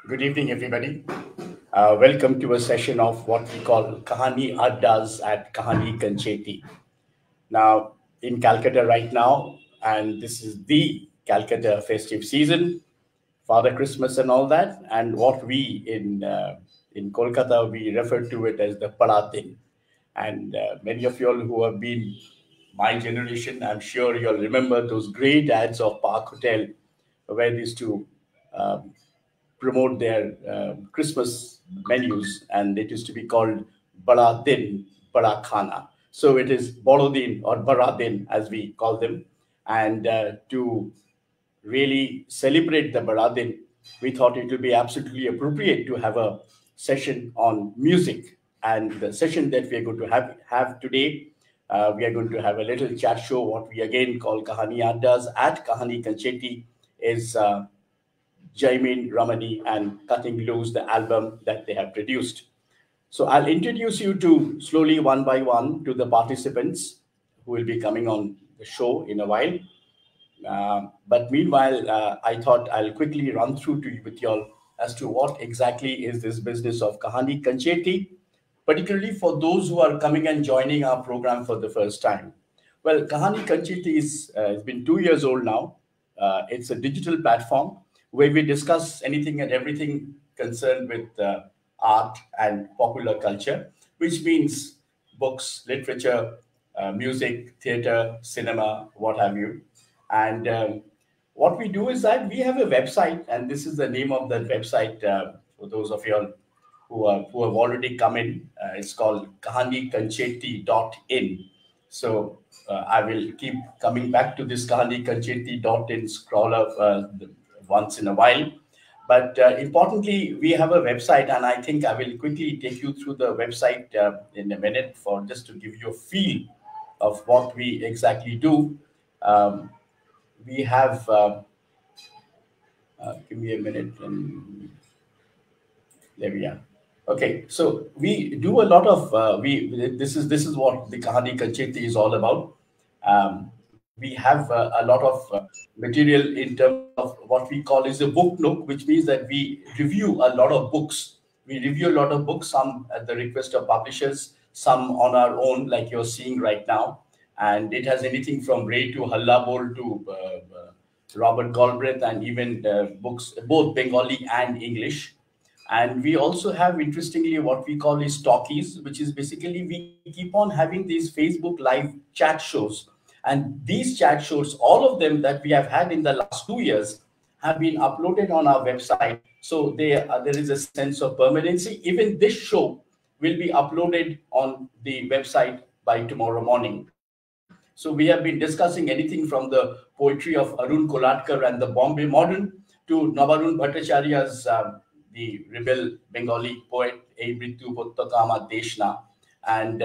Good evening, everybody. Welcome to a session of what we call Kahani Addas at Kahani Kancheti. Now, in Calcutta right now, and this is the Calcutta festive season, Father Christmas and all that, and what we in Kolkata we refer to it as the Paratin. And many of you all who have been my generation, I'm sure you'll remember those great ads of Park Hotel, where they used to um, promote their Christmas menus, and it used to be called Bada Din, Bada Khana. So it is Borodin or Baradin as we call them. And to really celebrate the Baradin, we thought it would be absolutely appropriate to have a session on music. And the session that we are going to have today, we are going to have a little chat show, what we again call Kahani Addas at Kahani Kancheti, is Jaimin, Ramani, and Cutting Loose, the album that they have produced. So I'll introduce you to slowly one by one to the participants who will be coming on the show in a while. But meanwhile, I thought I'll quickly run through to you with y'all as to what exactly is this business of Kahani Kancheti, particularly for those who are coming and joining our program for the first time. Well, Kahani Kancheti is it's been 2 years old now. It's a digital platform where we discuss anything and everything concerned with art and popular culture, which means books, literature, music, theater, cinema, what have you. And what we do is that we have a website, and this is the name of that website for those of you who have already come in. It's called kahanikancheti.in. So I will keep coming back to this kahanikancheti.in scroller once in a while. But importantly, we have a website, and I think I will quickly take you through the website in a minute for just to give you a feel of what we exactly do. Um, we have, give me a minute, and there we are. Okay, so we do a lot of this is what the Kahani Kancheti is all about. We have a lot of material in terms of what we call is a book nook, which means that we review a lot of books. We review a lot of books, some at the request of publishers, some on our own, like you're seeing right now. And it has anything from Ray to Hallabol to Robert Galbraith, and even books, both Bengali and English. And we also have, interestingly, what we call is talkies, which is basically we keep on having these Facebook live chat shows. And these chat shows, all of them that we have had in the last 2 years, have been uploaded on our website. So there is a sense of permanency. Even this show will be uploaded on the website by tomorrow morning. So we have been discussing anything from the poetry of Arun Kolatkar and the Bombay Modern to Navarun Bhattacharya's the rebel Bengali poet Mritu Pottakama Deshna. And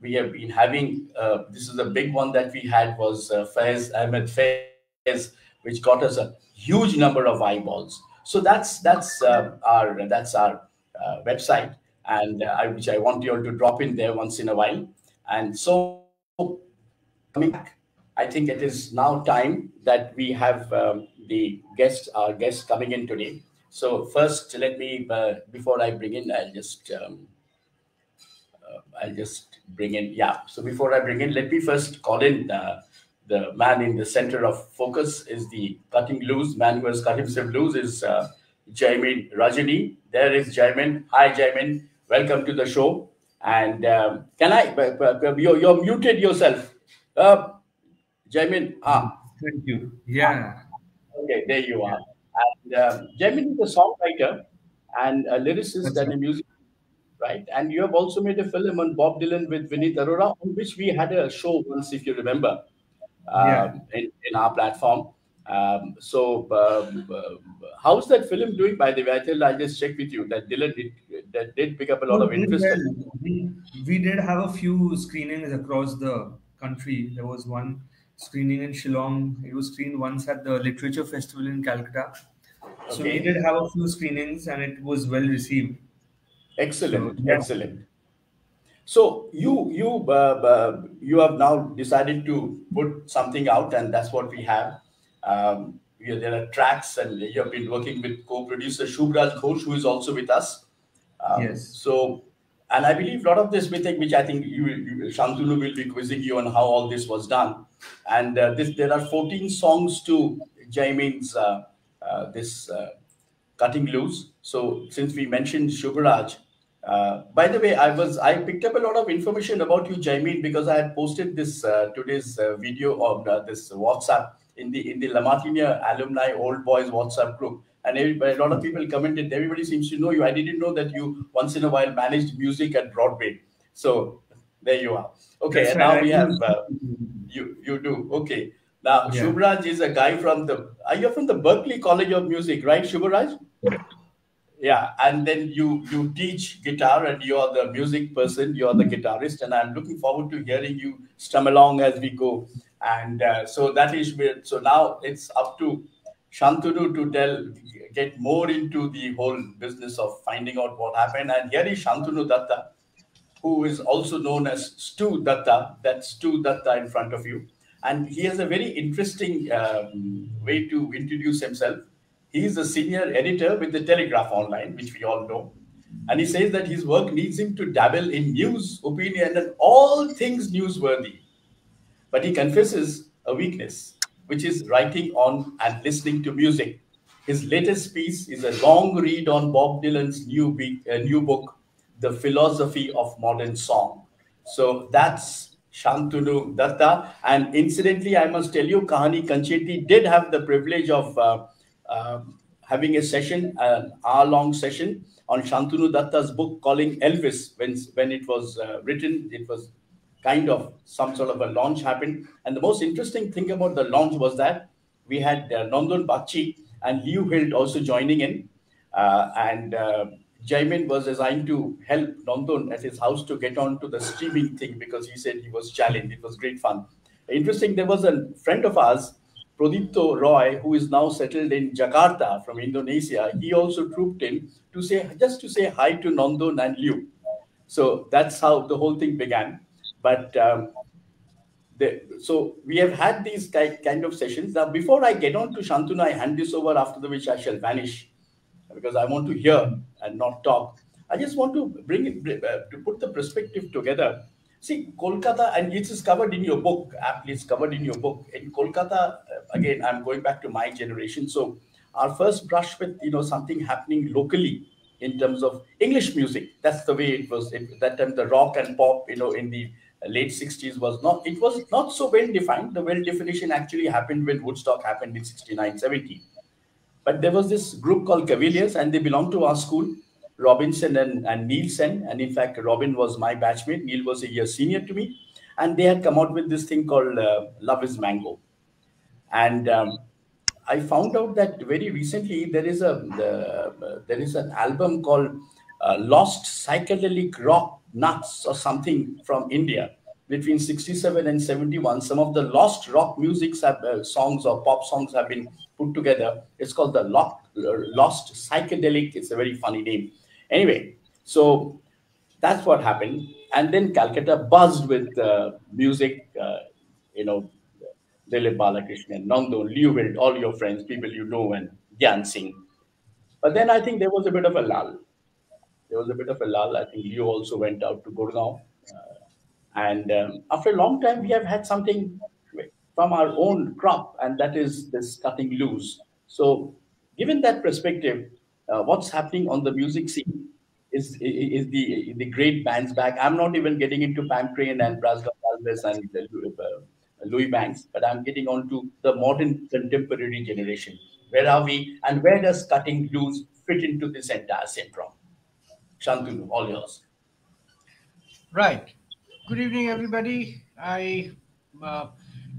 we have been having, this is a big one that we had was Faiz Ahmed Faiz, which got us a huge number of eyeballs. So that's our website, and which I want you all to drop in there once in a while. And so coming back, I think it is now time that we have our guests coming in today. So first, let me before I bring in, I'll just bring in, yeah. So before I bring in, let me first call in the man in the center of focus is the cutting loose man who has cut himself loose is Jaimin Rajani. There is Jaimin. Hi, Jaimin. Welcome to the show. And can I? You're muted yourself, uh, Jaimin. Thank you. Yeah. Okay, there you are. And Jaimin is a songwriter and a lyricist That's and right. a musician, right? And you have also made a film on Bob Dylan with Vinit Arora, on which we had a show once, if you remember, Yeah. in our platform. How's that film doing, by the way? I'll just check with you that that did pick up a lot Oh, of it did interest. well. We did have a few screenings across the country. There was one screening in Shillong. It was screened once at the Literature Festival in Calcutta. So we Okay, did have a few screenings and it was well received. So excellent, yeah. excellent. So you have now decided to put something out, and that's what we have. there are tracks, and you have been working with co-producer Shubhraj Ghosh, who is also with us. Yes. So, and I believe a lot of this mythic, which I think Shantanu will be quizzing you on how all this was done. And there are 14 songs to Jaimin's this cutting loose. So since we mentioned Shubharaj, by the way, I picked up a lot of information about you, Jaimin, because I had posted this today's video on this WhatsApp in the La Martinia alumni old boys WhatsApp group, and everybody, a lot of people commented. Everybody seems to know you. I didn't know that you once in a while managed music at Broadway. So there you are. Okay, That's and right. now I we do. have you do okay. Now Yeah. Shubhraj is a guy from the. Are you from the Berkeley College of Music, right, Shubhraj? Yeah, and then you teach guitar, and you're the music person, you're the guitarist, and I'm looking forward to hearing you strum along as we go. And so that is where, so now it's up to Shantanu to get more into the whole business of finding out what happened. And here is Shantanu Datta, who is also known as Stu Datta. That's Stu Datta in front of you. And he has a very interesting way to introduce himself. He is a senior editor with the Telegraph Online, which we all know. And he says that his work needs him to dabble in news, opinion, and all things newsworthy. But he confesses a weakness, which is writing on and listening to music. His latest piece is a long read on Bob Dylan's new book, The Philosophy of Modern Song. So that's Shantanu Datta. And incidentally, I must tell you, Kahani Kancheti did have the privilege of having a session, an hour-long session on Shantanu Datta's book, Calling Elvis. When it was written, it was kind of some sort of a launch happened. And the most interesting thing about the launch was that we had Nandon Bakchi and Liu Hild also joining in. And Jaimin was assigned to help Nandon at his house to get on to the streaming thing because he said he was challenged. It was great fun. Interesting, there was a friend of ours, Prodipto Roy, who is now settled in Jakarta from Indonesia. He also trooped in to say just to say hi to Nandon and Liu. So that's how the whole thing began. But so we have had these kind of sessions. Now, before I get on to Shantanu, I hand this over, after the which I shall vanish because I want to hear and not talk. I just want to bring it to put the perspective together. See, Kolkata, and it is covered in your book. Aptly, it's covered in your book. In Kolkata, again, I'm going back to my generation. So, our first brush with something happening locally in terms of English music. That's the way it was. That time, the rock and pop, in the late 60s was not. It was not so well defined. The well definition actually happened when Woodstock happened in 69, 70. But there was this group called Cavaliers, and they belonged to our school, Robinson and Nielsen. And in fact, Robin was my batchmate. Neil was a year senior to me. And they had come out with this thing called Love is Mango. And I found out that very recently there is an album called Lost Psychedelic Rock Nuts or something from India between 67 and 71. Some of the lost rock songs or pop songs have been put together. It's called the Lost Psychedelic. It's a very funny name. Anyway, so that's what happened. And then Calcutta buzzed with music, you know, Dilip Balakrishnan, Nando, Liu Wild, all your friends, people you know, and Gyan Singh. But then I think there was a bit of a lull. There was a bit of a lull. I think Liu also went out to Gurgaon. And after a long time, we have had something from our own crop, and that is this cutting loose. So, given that perspective, what's happening on the music scene is the great bands back. I'm not even getting into Pancrane and Bras Gonzalez and Louis Banks, but I'm getting on to the modern contemporary generation. Where are we, and where does cutting loose fit into this entire syndrome? Shantanu, all yours. Right. Good evening, everybody. Uh,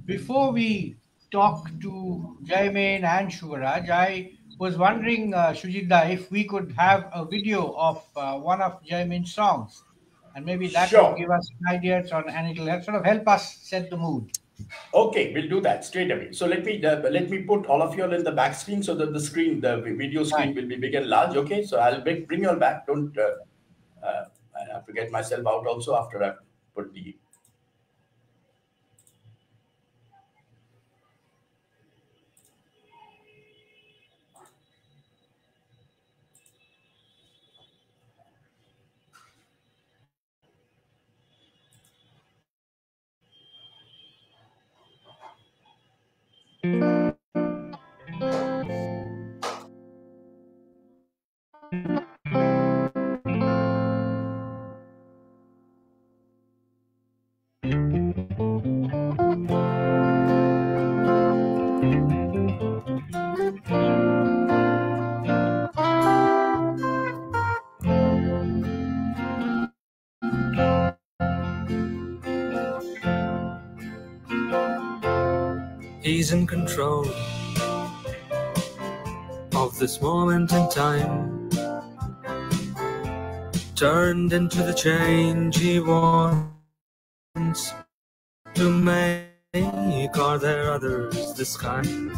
Before we talk to Jaimin and Shuvaraj, I was wondering, Shujitda, if we could have a video of one of Jaimin's songs, and maybe that would Sure. give us ideas on, and it'll sort of help us set the mood. Okay, we'll do that straight away. So let me put all of you all in the back screen so that the video Right. screen will be big and large. Okay, so I'll bring you all back. Don't I have to get myself out also after I put the. He's in control of this moment in time, turned into the change he wants to make. Are there others this kind?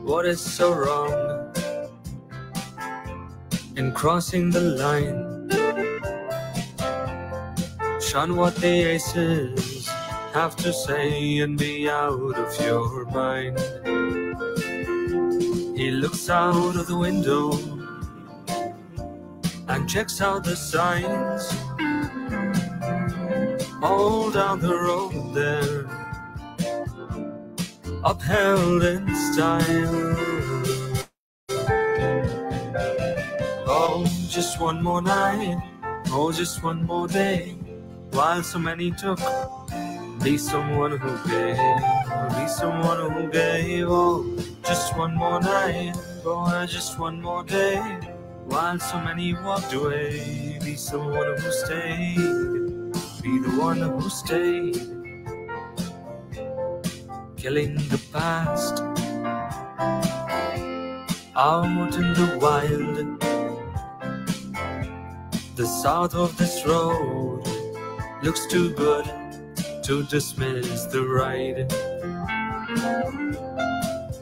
What is so wrong in crossing the line? Shun what the aces have to say and be out of your mind. He looks out of the window and checks out the signs all down the road there, upheld in style. Oh, just one more night, oh, just one more day, while so many took, be someone who gave, be someone who gave. Oh, just one more night, oh, just one more day, while so many walked away, be someone who stayed, be the one who stayed, killing the past out in the wild. The south of this road looks too good to dismiss the ride.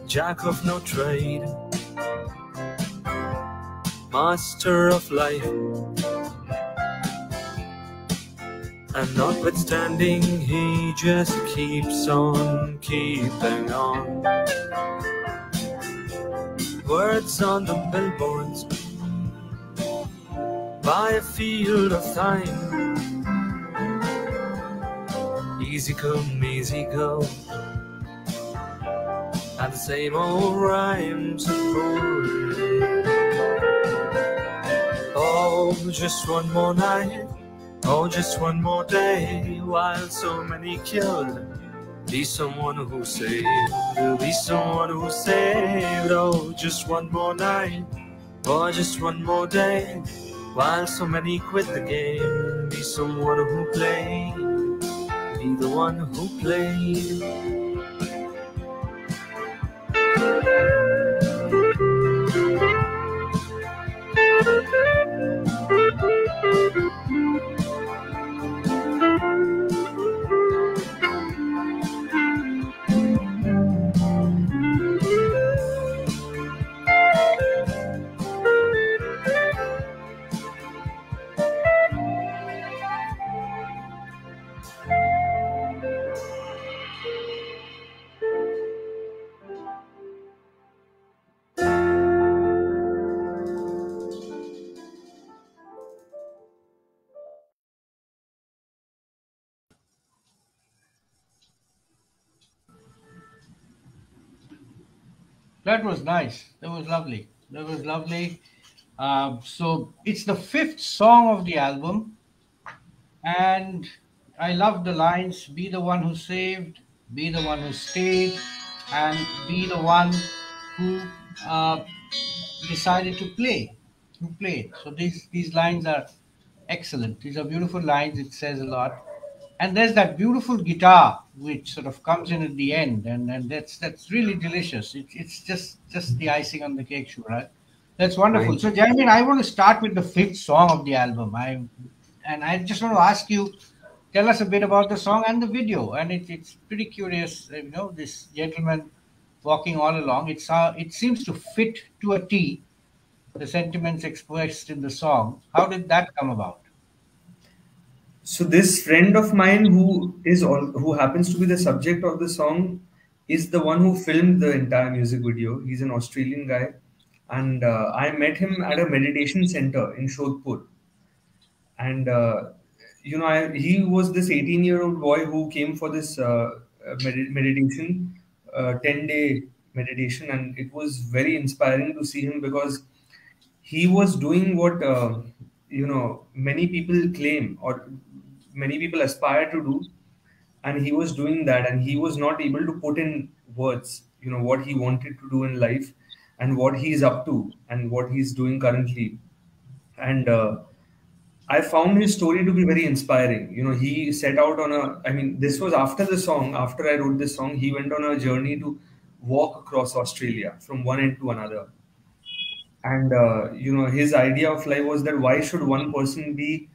Jack of no trade, master of life, and notwithstanding, he just keeps on keeping on. Words on the billboards by a field of time. Easy come, easy go, and the same old rhymes of old. Oh, just one more night, oh, just one more day, while so many killed, be someone who saved, be someone who saved. Oh, just one more night, oh, just one more day, while so many quit the game, be someone who played, be the one who played. That was nice. That was lovely. That was lovely. So it's the fifth song of the album, and I love the lines: "Be the one who saved, be the one who stayed, and be the one who uh, decided to play, who played." So these lines are excellent. These are beautiful lines. It says a lot. And there's that beautiful guitar which sort of comes in at the end, and that's really delicious. It's just the icing on the cake, Shura. That's wonderful. Right. So, Jaimin, I want to start with the fifth song of the album. I just want to ask you, tell us a bit about the song and the video. And it's pretty curious, this gentleman walking all along. It seems to fit to a T the sentiments expressed in the song. How did that come about? So this friend of mine who happens to be the subject of the song is the one who filmed the entire music video. He's an Australian guy, and I met him at a meditation center in Shodhpur. And he was this 18-year-old boy who came for this meditation, 10-day meditation, and it was very inspiring to see him because he was doing what many people claim or many people aspire to do, and he was doing that, and he was not able to put in words, what he wanted to do in life and what he's up to and what he's doing currently. And I found his story to be very inspiring. You know, he set out on a, I mean, this was after the song, after I wrote this song, he went on a journey to walk across Australia from one end to another. And, you know, his idea of life was that why should one person be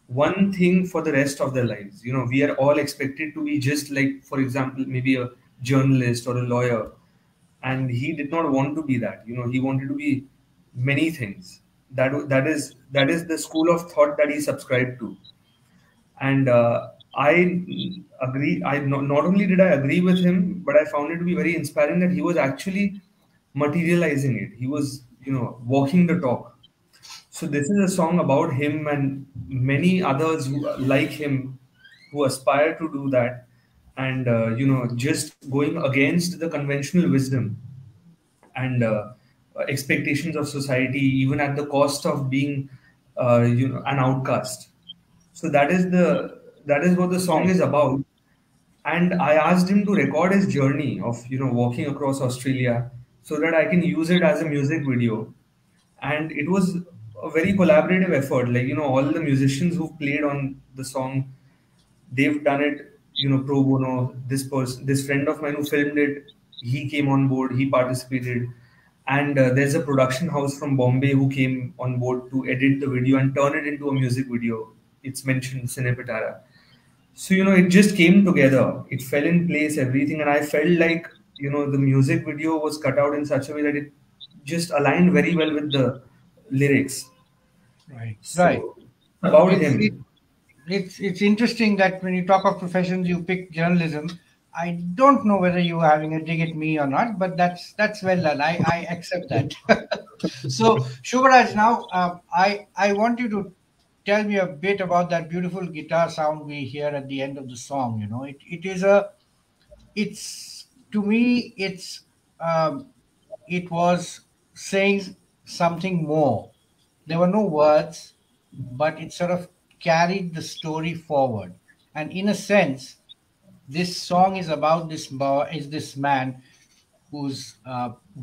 one thing for the rest of their lives? You know, we are all expected to be just like, for example, maybe a journalist or a lawyer. And he did not want to be that. You know, he wanted to be many things. That is the school of thought that he subscribed to. And I agree. Not only did I agree with him, but I found it to be very inspiring that he was actually materializing it. He was, you know, walking the talk. So this is a song about him and many others who like him, who aspire to do that, and you know, just going against the conventional wisdom and expectations of society, even at the cost of being, you know, an outcast. So that is what the song Right. is about. And I asked him to record his journey of, you know, walking across Australia so that I can use it as a music video. And it was a very collaborative effort. Like, you know, all the musicians who played on the song, they've done it, you know, pro bono. This friend of mine who filmed it, he came on board, he participated. And there's a production house from Bombay who came on board to edit the video and turn it into a music video. It's mentioned Cinepitara. So, you know, it just came together. It fell in place, everything. And I felt like, you know, the music video was cut out in such a way that it just aligned very well with the lyrics. Right. Right. So, about It's it, him. it's interesting that when you talk of professions, you pick journalism. I don't know whether you were having a dig at me or not, but that's well done. I accept that. So, Shubharaj, now I want you to tell me a bit about that beautiful guitar sound we hear at the end of the song. You know, it is a it's to me it was saying something more. There were no words, but it sort of carried the story forward. And in a sense, this song is about this man whose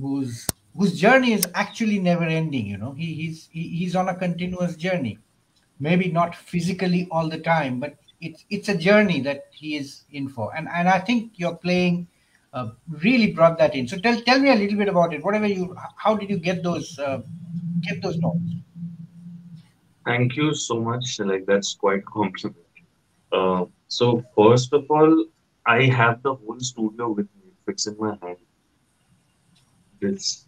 whose journey is actually never ending. You know, he's on a continuous journey. Maybe not physically all the time, but it's a journey that he is in for. And I think your playing really brought that in. So tell me a little bit about it. Whatever you, how did you get those notes? Thank you so much. Like that's quite compliment. So first of all, I have the whole studio with me. It fits in my hand. This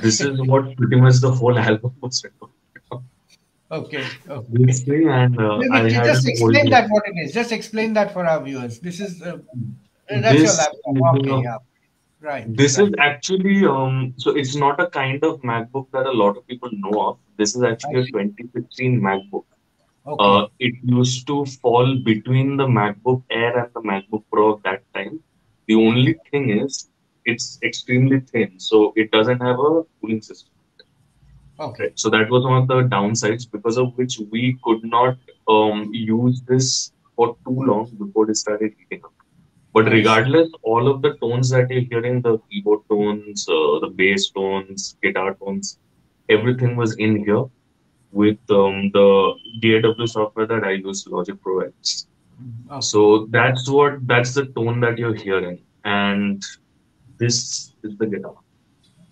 this Okay, is what pretty much the whole album was written on. okay, okay. This thing, and Maybe I had just an old. explain that what it is. Just explain that for our viewers. This is that's your This laptop. is Okay, a yeah, right, This is right. actually so it's not a kind of MacBook that a lot of people know of. This is I actually a see. 2016 MacBook. Okay, It used to fall between the MacBook Air and the MacBook Pro at that time. The only thing is it's extremely thin, so it doesn't have a cooling system. Right. okay. So that was one of the downsides because of which we could not use this for too long before it started heating up. But I see. regardless, all of the tones that you're hearing, the keyboard tones, the bass tones, guitar tones, everything was in here with the DAW software that I use, Logic Pro X. Okay, So that's the tone that you're hearing. And this is the guitar.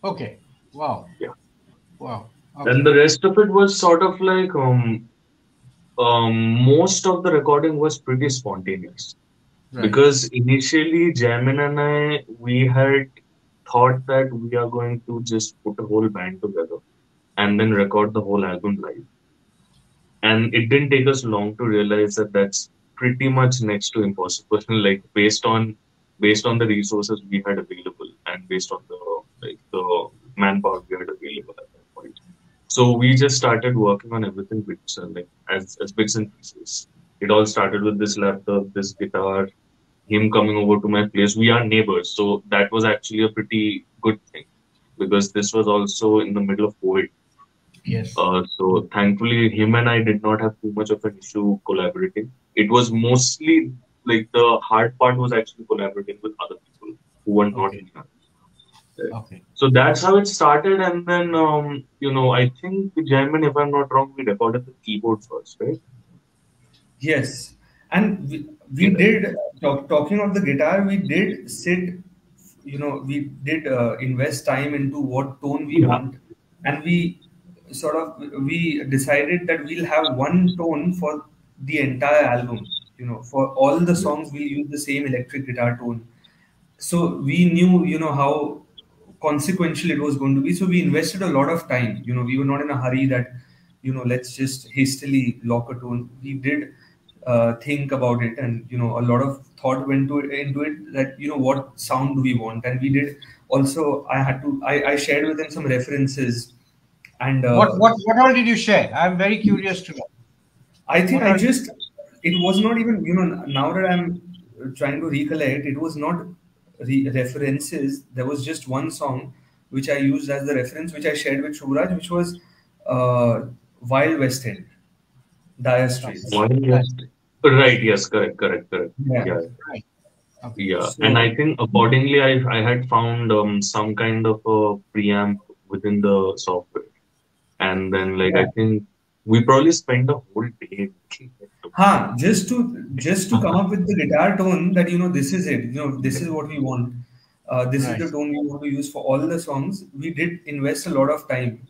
okay. Wow, Yeah. wow. Then Okay, the rest of it was sort of like most of the recording was pretty spontaneous. right. Because initially, Jaimin and I, we had thought that we are going to just put a whole band together and then record the whole album live. And it didn't take us long to realize that that's pretty much next to impossible. Like based on the resources we had available and based on the manpower we had available at that point. So we just started working on everything bits like as bits and pieces. It all started with this laptop, this guitar, him coming over to my place. We are neighbors, so that was actually a pretty good thing because this was also in the middle of COVID. Yes. So thankfully, him and I did not have too much of an issue collaborating. It was mostly like the hard part was actually collaborating with other people who were not Okay. in the band. Okay. So that's how it started, and then I think Jaimin, if I'm not wrong, we recorded the keyboard first, right? Yes, and we Yeah. did talking of the guitar. We did sit, we did invest time into what tone we Yeah. want, and we decided that we'll have one tone for the entire album. For all the Yeah. songs, we'll use the same electric guitar tone. So we knew, how consequential it was going to be. So we invested a lot of time. We were not in a hurry that, let's just hastily lock a tone. We did think about it, and a lot of thought went into it, that what sound do we want, and we did also. I shared with them some references, and What all did you share? I'm very curious to know. I think What I all? just, it was not even, now that I'm trying to recollect, it was not references. There was just one song which I used as the reference, which I shared with Shuvraj, which was uh, Wild West End, Dire Oh, Straits. One right. yes. Right. Yes. Correct. Correct. Correct. Yeah. Yeah. Right. Okay. Yeah. And So, I think accordingly, I had found some kind of a preamp within the software, and then like yeah. I think we probably spent a whole day making it. Just to come up with the guitar tone that this is it. This is what we want. This is Right. the tone we want to use for all the songs. We did invest a lot of time,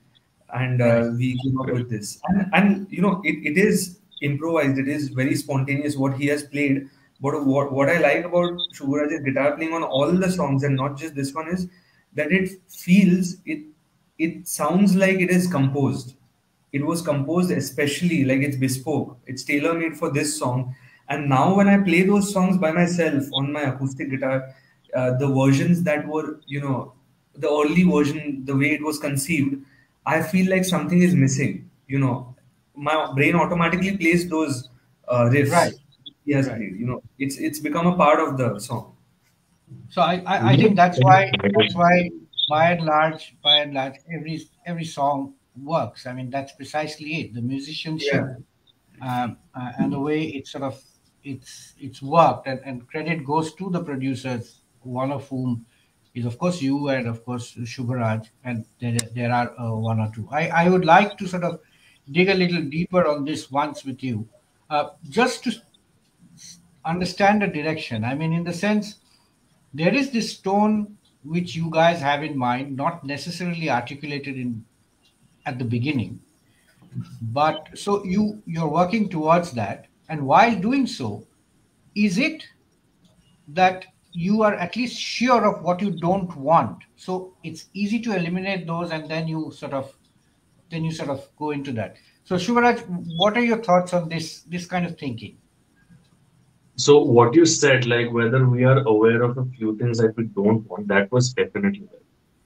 and Right. we came up Correct. with this. And it is improvised. It is very spontaneous what he has played. But what I like about Shubharaj's guitar playing on all the songs, and not just this one, is that it sounds like it is composed. It was composed especially, like it's bespoke, it's tailor made for this song. And now when I play those songs by myself on my acoustic guitar, the versions that were, the early version, the way it was conceived, I feel like something is missing. My brain automatically plays those Right. riffs he has Right. played. It's become a part of the song. So I We think have spent that's why by and large every song works. I mean that's precisely it. The musicianship Yeah. and the way it's worked, and credit goes to the producers, one of whom is of course you, and of course Shubharaj, and there are one or two. I would like to sort of dig a little deeper on this once with you, just to understand the direction. I mean, in the sense, there is this tone which you guys have in mind, not necessarily articulated in at the beginning, but so you're working towards that, and while doing so, is it that you are at least sure of what you don't want, so it's easy to eliminate those, and then you sort of go into that. So Shuvaraj, what are your thoughts on this kind of thinking? So what you said, like whether we are aware of a few things that we don't want, that was definitely there.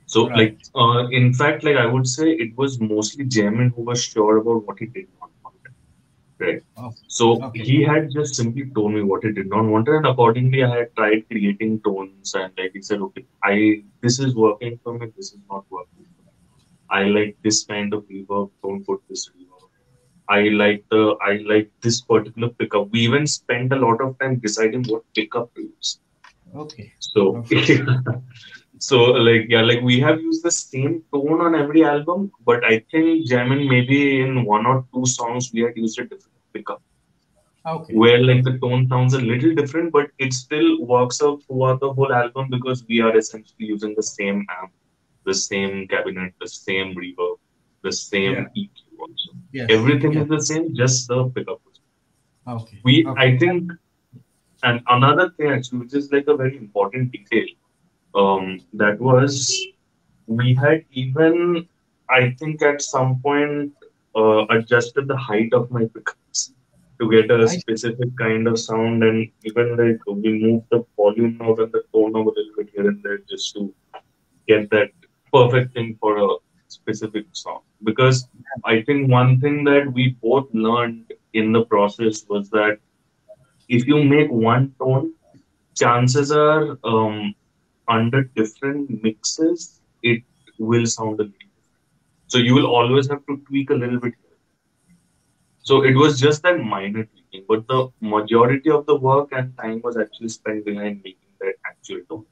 So like Right. in fact, like I would say it was mostly Jamin who was sure about what he did not want. Right. Okay. So Okay. he had just simply told me what he did not want, and accordingly I had tried creating tones, and like he said, okay, I this is working for me, this is not working for me. I like this kind of reverb, don't put this reverb. I like this particular pickup. We even spent a lot of time deciding what pickup to use. Okay. So Okay. so like yeah, like we have used the same tone on every album, but I think Jamin maybe in one or two songs we had used a different pickup Okay. where like Okay. the tone sounds a little different, but it still works out throughout the whole album because we are essentially using the same amp, the same cabinet, the same reverb, the Yeah. same EQ also. Yes. Everything Yes. is the same, just the pickup. Okay. Okay. I think, and another thing actually, which is like a very important detail, that was we had even, I think at some point, adjusted the height of my pickups to get a I specific kind of sound, and even like we moved the volume knob and the tone knob a little bit here and there just to get that perfect thing for a specific song. Because I think one thing that we both learned in the process was that if you make one tone, chances are under different mixes, it will sound a little different. So you will always have to tweak a little bit here. So it was just that minor tweaking, but the majority of the work and time was actually spent behind making that actual tone.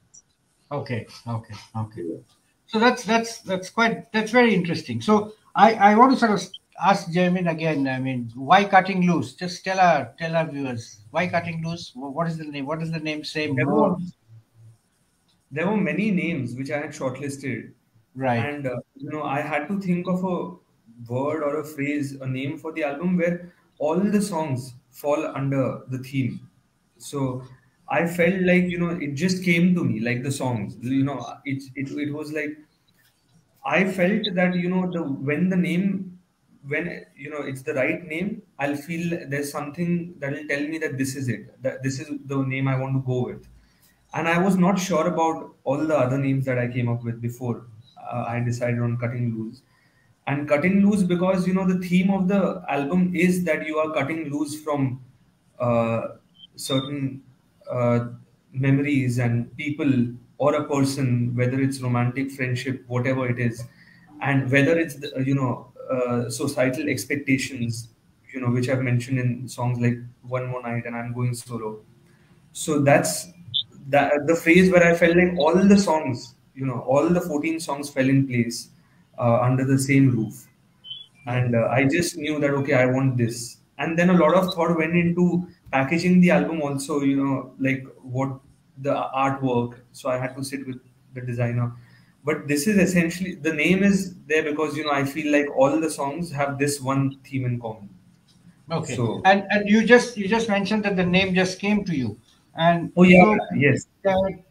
Okay. Okay. Okay. Yeah. So that's very interesting. So I want to sort of ask Jeremy again. I mean, why cutting loose? Just tell our viewers why cutting loose. What is the name? What does the name say There were more? there were many names which I had shortlisted, Right. and I had to think of a word or a phrase, a name for the album where all the songs fall under the theme. So I felt like it just came to me like the songs. It was like I felt that the when the name when it's the right name, I'll feel there's something that will tell me that this is it, that this is the name I want to go with. And I was not sure about all the other names that I came up with before I decided on Cutting Loose. And Cutting Loose because the theme of the album is that you are cutting loose from uh, certain uh, memories and people or a person, whether it's romantic, friendship, whatever it is, and whether it's societal expectations, which I've mentioned in songs like One More Night and I'm Going Solo. So that's the phase where I felt like all the songs, all the 14 songs fell in place under the same roof. And I just knew that, okay, I want this. And then a lot of thought went into packaging the album also, like what the artwork. So I had to sit with the designer. But this is essentially, the name is there because, I feel like all the songs have this one theme in common. Okay. So, And you just mentioned that the name just came to you, and oh yeah, so yes.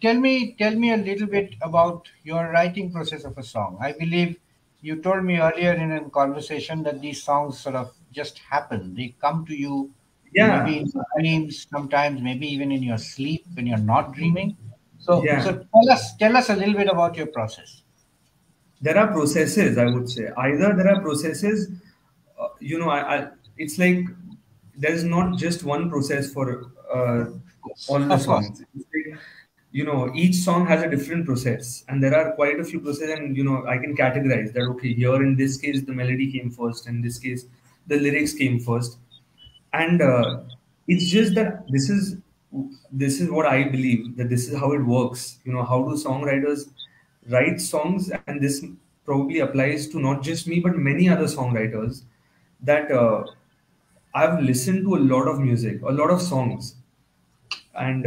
tell me a little bit about your writing process of a song. I believe you told me earlier in a conversation that these songs sort of just happen. They come to you, maybe Yeah, in your dreams, sometimes maybe even in your sleep when you're not dreaming. So yeah. tell us a little bit about your process. There are processes, I would say. Either there are processes, it's like there's not just one process for Of course, all the of course. songs. It's like, each song has a different process, and there are quite a few processes, and I can categorize that. Okay, here in this case, the melody came first. In this case, the lyrics came first, and it's just that this is what I believe, that this is how it works. How do songwriters write songs? And this probably applies to not just me but many other songwriters, that I've listened to a lot of music, a lot of songs, and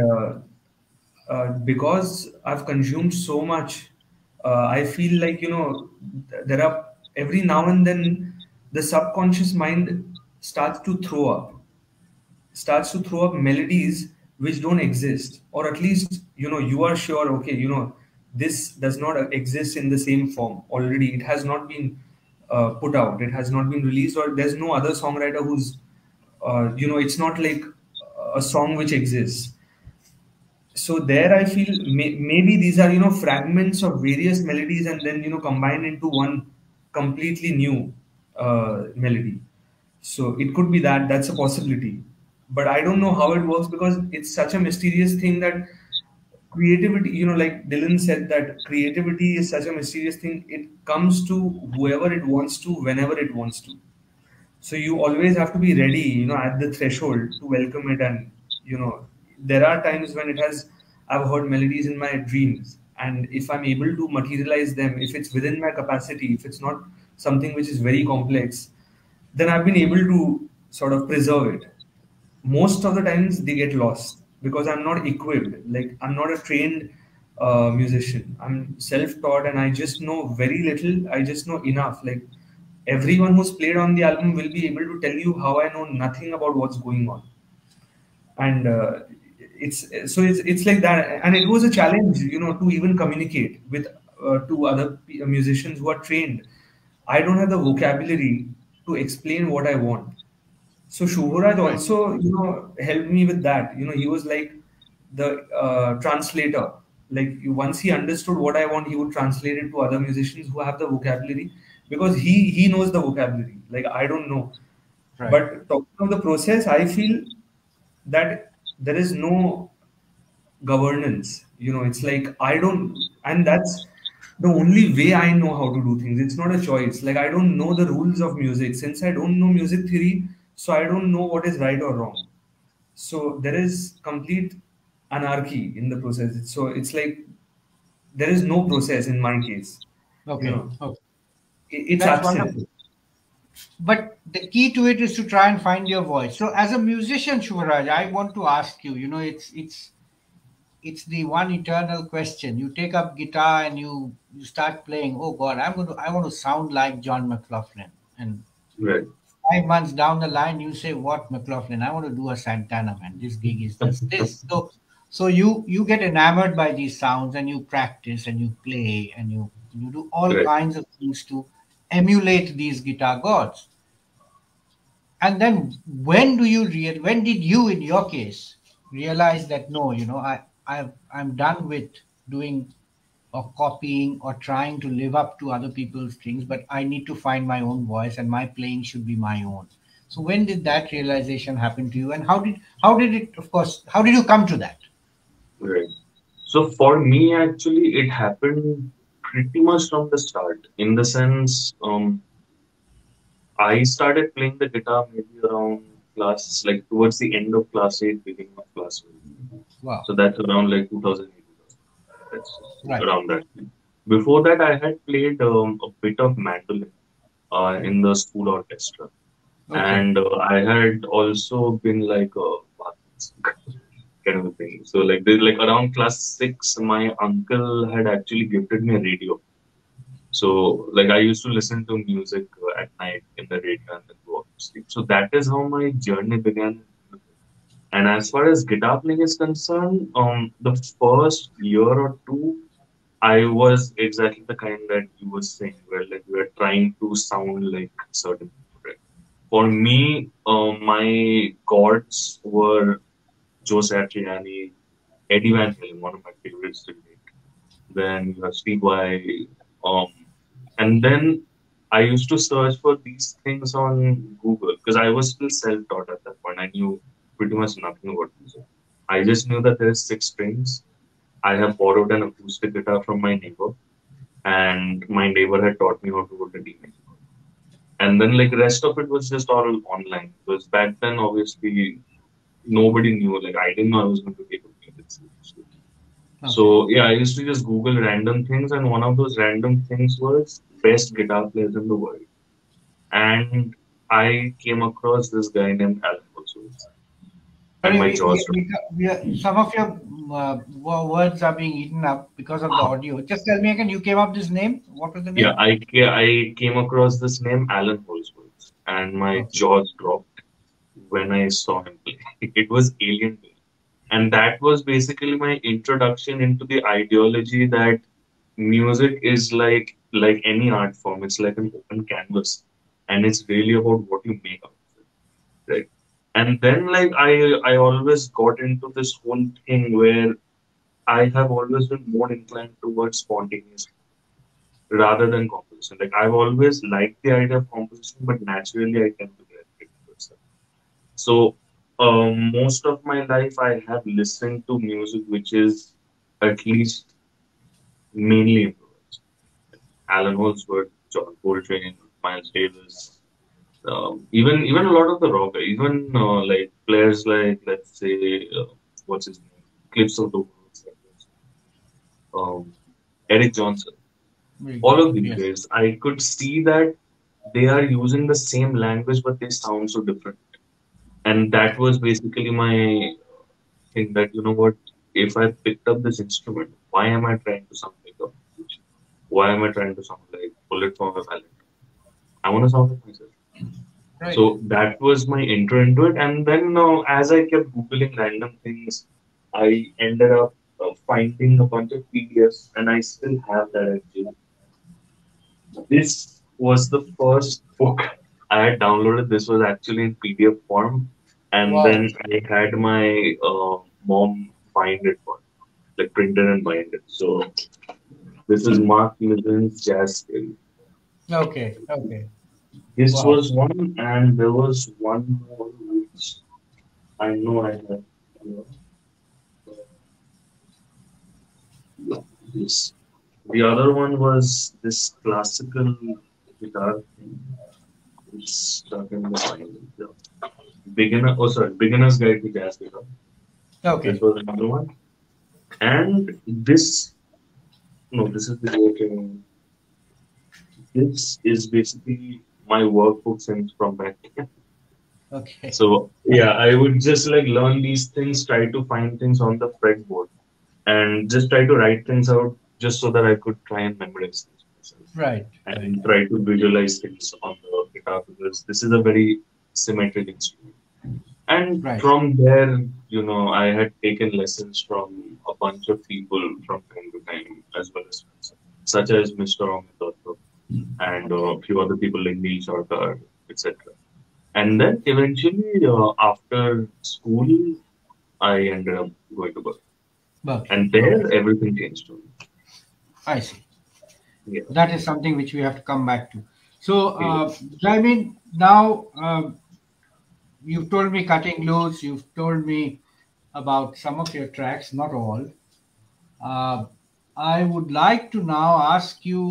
because I've consumed so much, I feel like there are, every now and then, the subconscious mind starts to throw up melodies which don't exist, or at least you are sure, okay, this does not exist in the same form already. It has not been put out, it has not been released, or there's no other songwriter who's it's not like a song which exists. So there I feel maybe these are fragments of various melodies, and then combined into one completely new melody. So it could be that that's a possibility, but I don't know how it works because it's such a mysterious thing that creativity, like Dylan said, that creativity is such a mysterious thing. It comes to whoever it wants to, whenever it wants to. So you always have to be ready, at the threshold to welcome it. And there are times when I've heard melodies in my dreams, and if I'm able to materialize them, if it's within my capacity, if it's not something which is very complex, then I've been able to sort of preserve it. Most of the times they get lost because I'm not equipped. Like, I'm not a trained musician. I'm self-taught, and I just know very little. I just know enough. Like, everyone who's played on the album will be able to tell you how I know nothing about what's going on. And it's like that. And it was a challenge, to even communicate with two other musicians who are trained. I don't have the vocabulary to explain what I want. So Shubhraj Right. also, helped me with that. He was like the translator. Like, once he understood what I want, he would translate it to other musicians who have the vocabulary, because he knows the vocabulary. Like, I don't know. Right. But talking of the process, I feel that there is no governance. It's like I don't, and that's the only way I know how to do things. It's not a choice. Like, I don't know the rules of music. Since I don't know music theory, so I don't know what is right or wrong. So there is complete anarchy in the process. So it's like there is no process in my case. You Okay. know, Okay. it's That's absent. wonderful. But the key to it is to try and find your voice. So, as a musician, Shuvaraj, I want to ask you. You know, it's the one eternal question. You take up guitar and you start playing. Oh God, I want to sound like John McLaughlin. And Right. 5 months down the line, you say, "What McLaughlin? I want to do a Santana, man. This gig is just this." So you get enamored by these sounds and you practice and you play and you do all Right. kinds of things to emulate these guitar gods. And then when did you, in your case, realize that no, I'm done with doing or copying or trying to live up to other people's things, but I need to find my own voice and my playing should be my own. So when did that realization happen to you, and how did it, of course, how did you come to that? Right. So for me, actually, it happened pretty much from the start. In the sense, I started playing the guitar maybe around class, like towards the end of class 8, beginning of class 9. Wow. So that's around like 2008. That's Right. around that time. Before that, I had played a bit of mandolin in the school orchestra. Okay. And I had also been like a kind of a thing. So like around class 6, my uncle had actually gifted me a radio. So like I used to listen to music at night in the radio and then go off to sleep. So that is how my journey began. And as far as guitar playing is concerned, the first year or two, I was exactly the kind that you were saying, where like we were trying to sound like certain people, right? For me, my gods were Joe Satriani, Eddie Van Halen, one of my favorites to date. Then you have Steve Vai, um, and then I used to search for these things on Google because I was still self-taught at that point. I knew pretty much nothing about music. I just knew that there's 6 strings. I have borrowed an acoustic guitar from my neighbor, and my neighbor had taught me how to hold a D major. And then like rest of it was just all online because back then obviously nobody knew. Like I didn't know I was going to take a music seriously. Okay. So yeah, I used to just Google random things, and one of those random things was best guitar players in the world. And I came across this guy named Alan Wolfowitz, and Sorry, my jaws dropped. some of your words are being eaten up because of the audio. Just tell me again, you came up this name. What was the Yeah, name? I came across this name Alan Wolfowitz, and my Okay. jaws dropped when I saw him play. It was alien to me, and that was basically my introduction into the ideology that music is like any art form. It's like an open canvas, and it's really about what you make out of it, right? And then like I always got into this whole thing where I have always been more inclined towards spontaneous rather than composition. Like I've always liked the idea of composition, but naturally I tend to gravitate towards that. So most of my life I have listened to music which is at least mainly improvised. Alan Holdsworth, John Coltrane, Miles Davis, even a lot of the rock, even like players like let's say what's his name, Clips of the World, um, Eric Johnson. Very All Johnson. of these Yes. guys, I could see that they are using the same language, but they sound so different. And that was basically my thing that, you know what, if I picked up this instrument, why am I trying to sound like a musician? Why am I trying to sound like Bullet from a Valentine? I want to sound like myself. Right. So that was my intro into it. And then as I kept Googling random things, I ended up finding a bunch of PDFs, and I still have that actually. This was the first book I had downloaded. This was actually in PDF form, and Wow. then I had my mom bind it for me, like print it and bind it. So this is Mark Milton's Jazz Scale. Okay. Okay. This Wow. was one, and there was one more which I know I have. uh, This. The other one was this classical guitar thing. It's stuck in the mind. Beginner's Guide to Jazz Guitar. This Okay. was another one. And this, no, this is the working. this is basically my workbook since from back then. Okay. So yeah, I would just like learn these things, try to find things on the fretboard, and just try to write things out just so that I could try and memorize things myself Right. Right. and try to visualize things on the guitar because this is a very symmetric instrument. And Right. from there, I had taken lessons from a bunch of people from time to time, as well as such as Mr. Amit Dutta and Okay. a few other people like Neil Sarkar, etc. And then eventually, after school, I ended up going to Berkeley. Berkeley. And Okay. there, everything changed to me. I see. Yeah. That is something which we have to come back to. So, Yeah. Jaimin, now you've told me Cutting Loose, you've told me about some of your tracks, not all. Uh, I would like to now ask you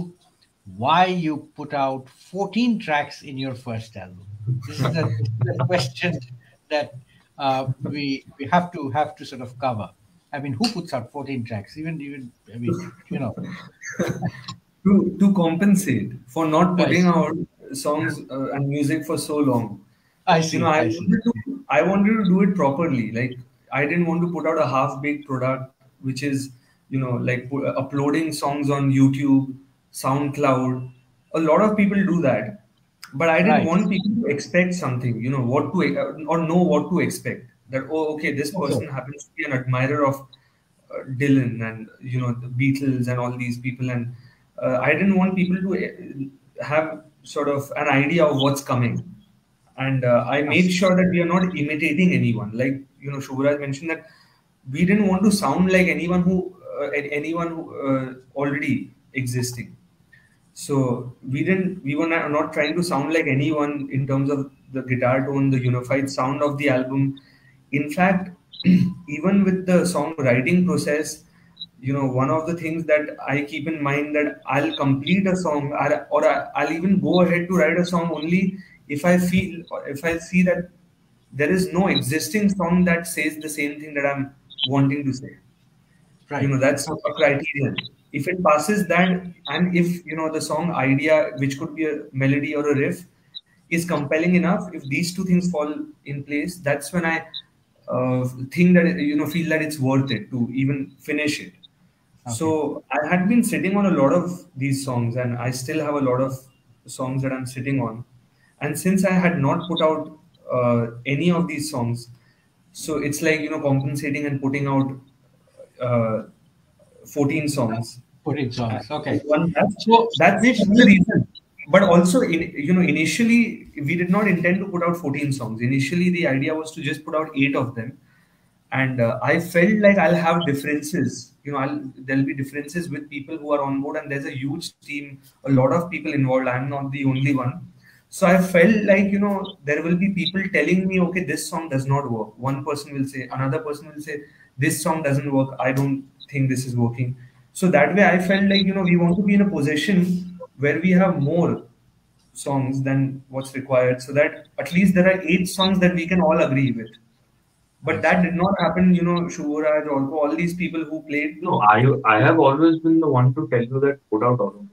why you put out 14 tracks in your first album. This is a question that we have to sort of cover. I mean, who puts out 14 tracks? Even I mean, you know, To compensate for not I putting see. out songs and music for so long. I You know, see. I see. I wanted to do it properly. Like I didn't want to put out a half-baked product, which is, like uploading songs on YouTube, SoundCloud. A lot of people do that, but I didn't Right. want people to expect something. You know what to or know what to expect. That, oh, okay, this Okay. person happens to be an admirer of Dylan and the Beatles and all these people, and I didn't want people to have sort of an idea of what's coming. And I I made see. sure that we are not imitating anyone. Like Shubhraj mentioned that we didn't want to sound like anyone who already existing. So we were not trying to sound like anyone in terms of the guitar tone, the unified sound of the album. In fact, even with the song writing process, one of the things that I keep in mind that I'll complete a song I'll even go ahead to write a song only if I feel or if I see that there is no existing song that says the same thing that I'm wanting to say. Right. That's a Okay. criterion. If it passes that, and if the song idea, which could be a melody or a riff, is compelling enough, if these two things fall in place, that's when I think that feel that it's worth it to even finish it. Okay. So I had been sitting on a lot of these songs, and I still have a lot of songs that I'm sitting on. And since I had not put out any of these songs, so it's like compensating and putting out uh, 14 songs. Putting songs. Okay. One So that's the this reason. But also, initially we did not intend to put out 14 songs. Initially, the idea was to just put out 8 of them, and I felt like I'll have differences. There'll be differences with people who are on board, and there's a huge team, a lot of people involved. I'm not the only one. So I felt like there will be people telling me, okay, this song does not work. One person will say, another person will say, this song doesn't work. I don't think this is working. So that way, I felt like we want to be in a position where we have more songs than what's required, so that at least there are 8 songs that we can all agree with. I But that see. did not happen, Shuvaraj, all these people who played. No, I have always been the one to tell you that put out all of them.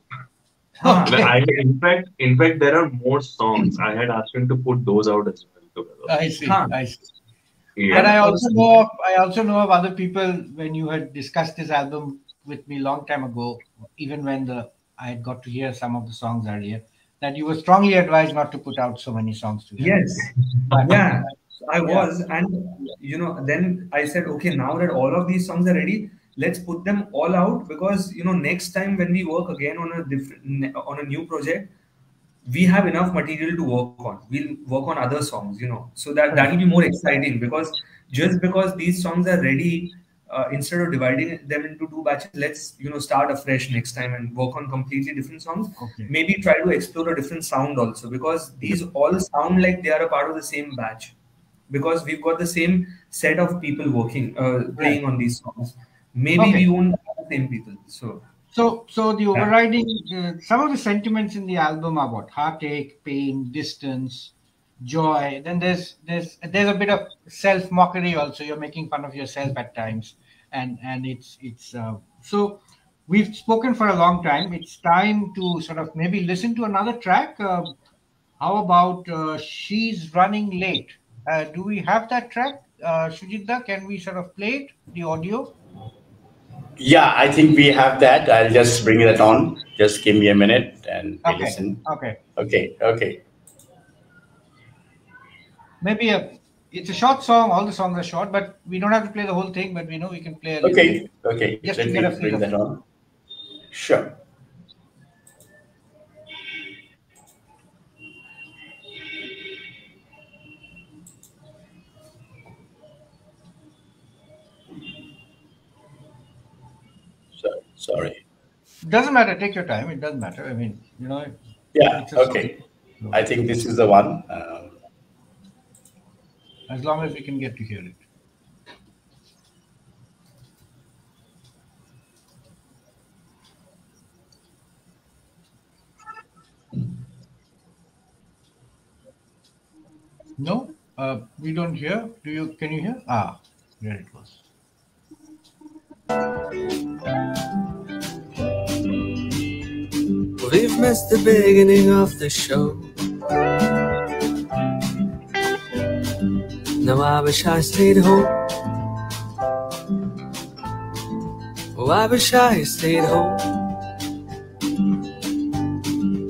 Huh. Okay. In fact, there are more songs. I had asked him to put those out as well together. I see. Huh. I see. And Yeah. And I also know of other people when you had discussed this album with me long time ago, even when I had got to hear some of the songs earlier, that you were strongly advised not to put out so many songs together. yes, But yeah, I yeah, was. And, then I said, okay, now that all of these songs are ready, let's put them all out, because, next time when we work again on a new project, we have enough material to work on. We'll work on other songs, so that'll correct. be more exciting, because just because these songs are ready, instead of dividing them into 2 batches, let's start afresh next time and work on completely different songs. Okay. Maybe try to explore a different sound also, because these all sound like they are a part of the same batch, because we've got the same set of people working, Right. playing on these songs. Maybe we Okay. won't have the same people. So So the yeah. overriding, some of the sentiments in the album are what? Heartache, pain, distance, joy. Then there's a bit of self mockery also. You're making fun of yourself at times, and it's so. we've spoken for a long time. It's time to sort of maybe listen to another track. How about She's Running Late? Do we have that track? Shujita, can we sort of play it, the audio? Yeah, I think we have that. I'll just bring that on. Just give me a minute and we Okay, listen. okay. Okay, okay, Maybe it's a short song. All the songs are short, but we don't have to play the whole thing. But we know we can play a little bit okay, okay. just to Let get a me feel bring of that it. on. Sure. Sorry. Doesn't matter. Take your time. It doesn't matter. I mean, Yeah, it's a song. okay. So I think this is the one. as long as we can get to hear it. No, we don't hear. Do you? Can you hear? Ah, there it was. We've missed the beginning of the show. Now I wish I stayed home. Oh, I wish I stayed home.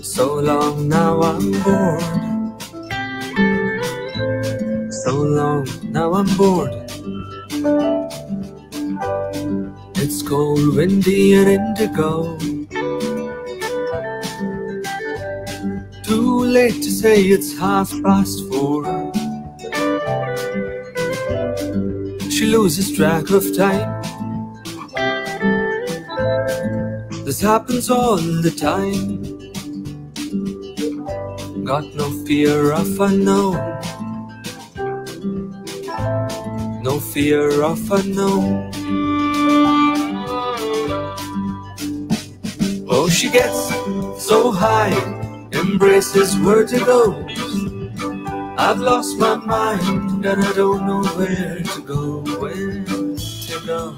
So long now I'm bored. So long now I'm bored. It's cold, windy and indigo. Too late to say it's 4:30. She loses track of time. This happens all the time. Got no fear of unknown. No fear of unknown. Oh, she gets so high, embraces vertigo. I've lost my mind and I don't know where to go, where to go.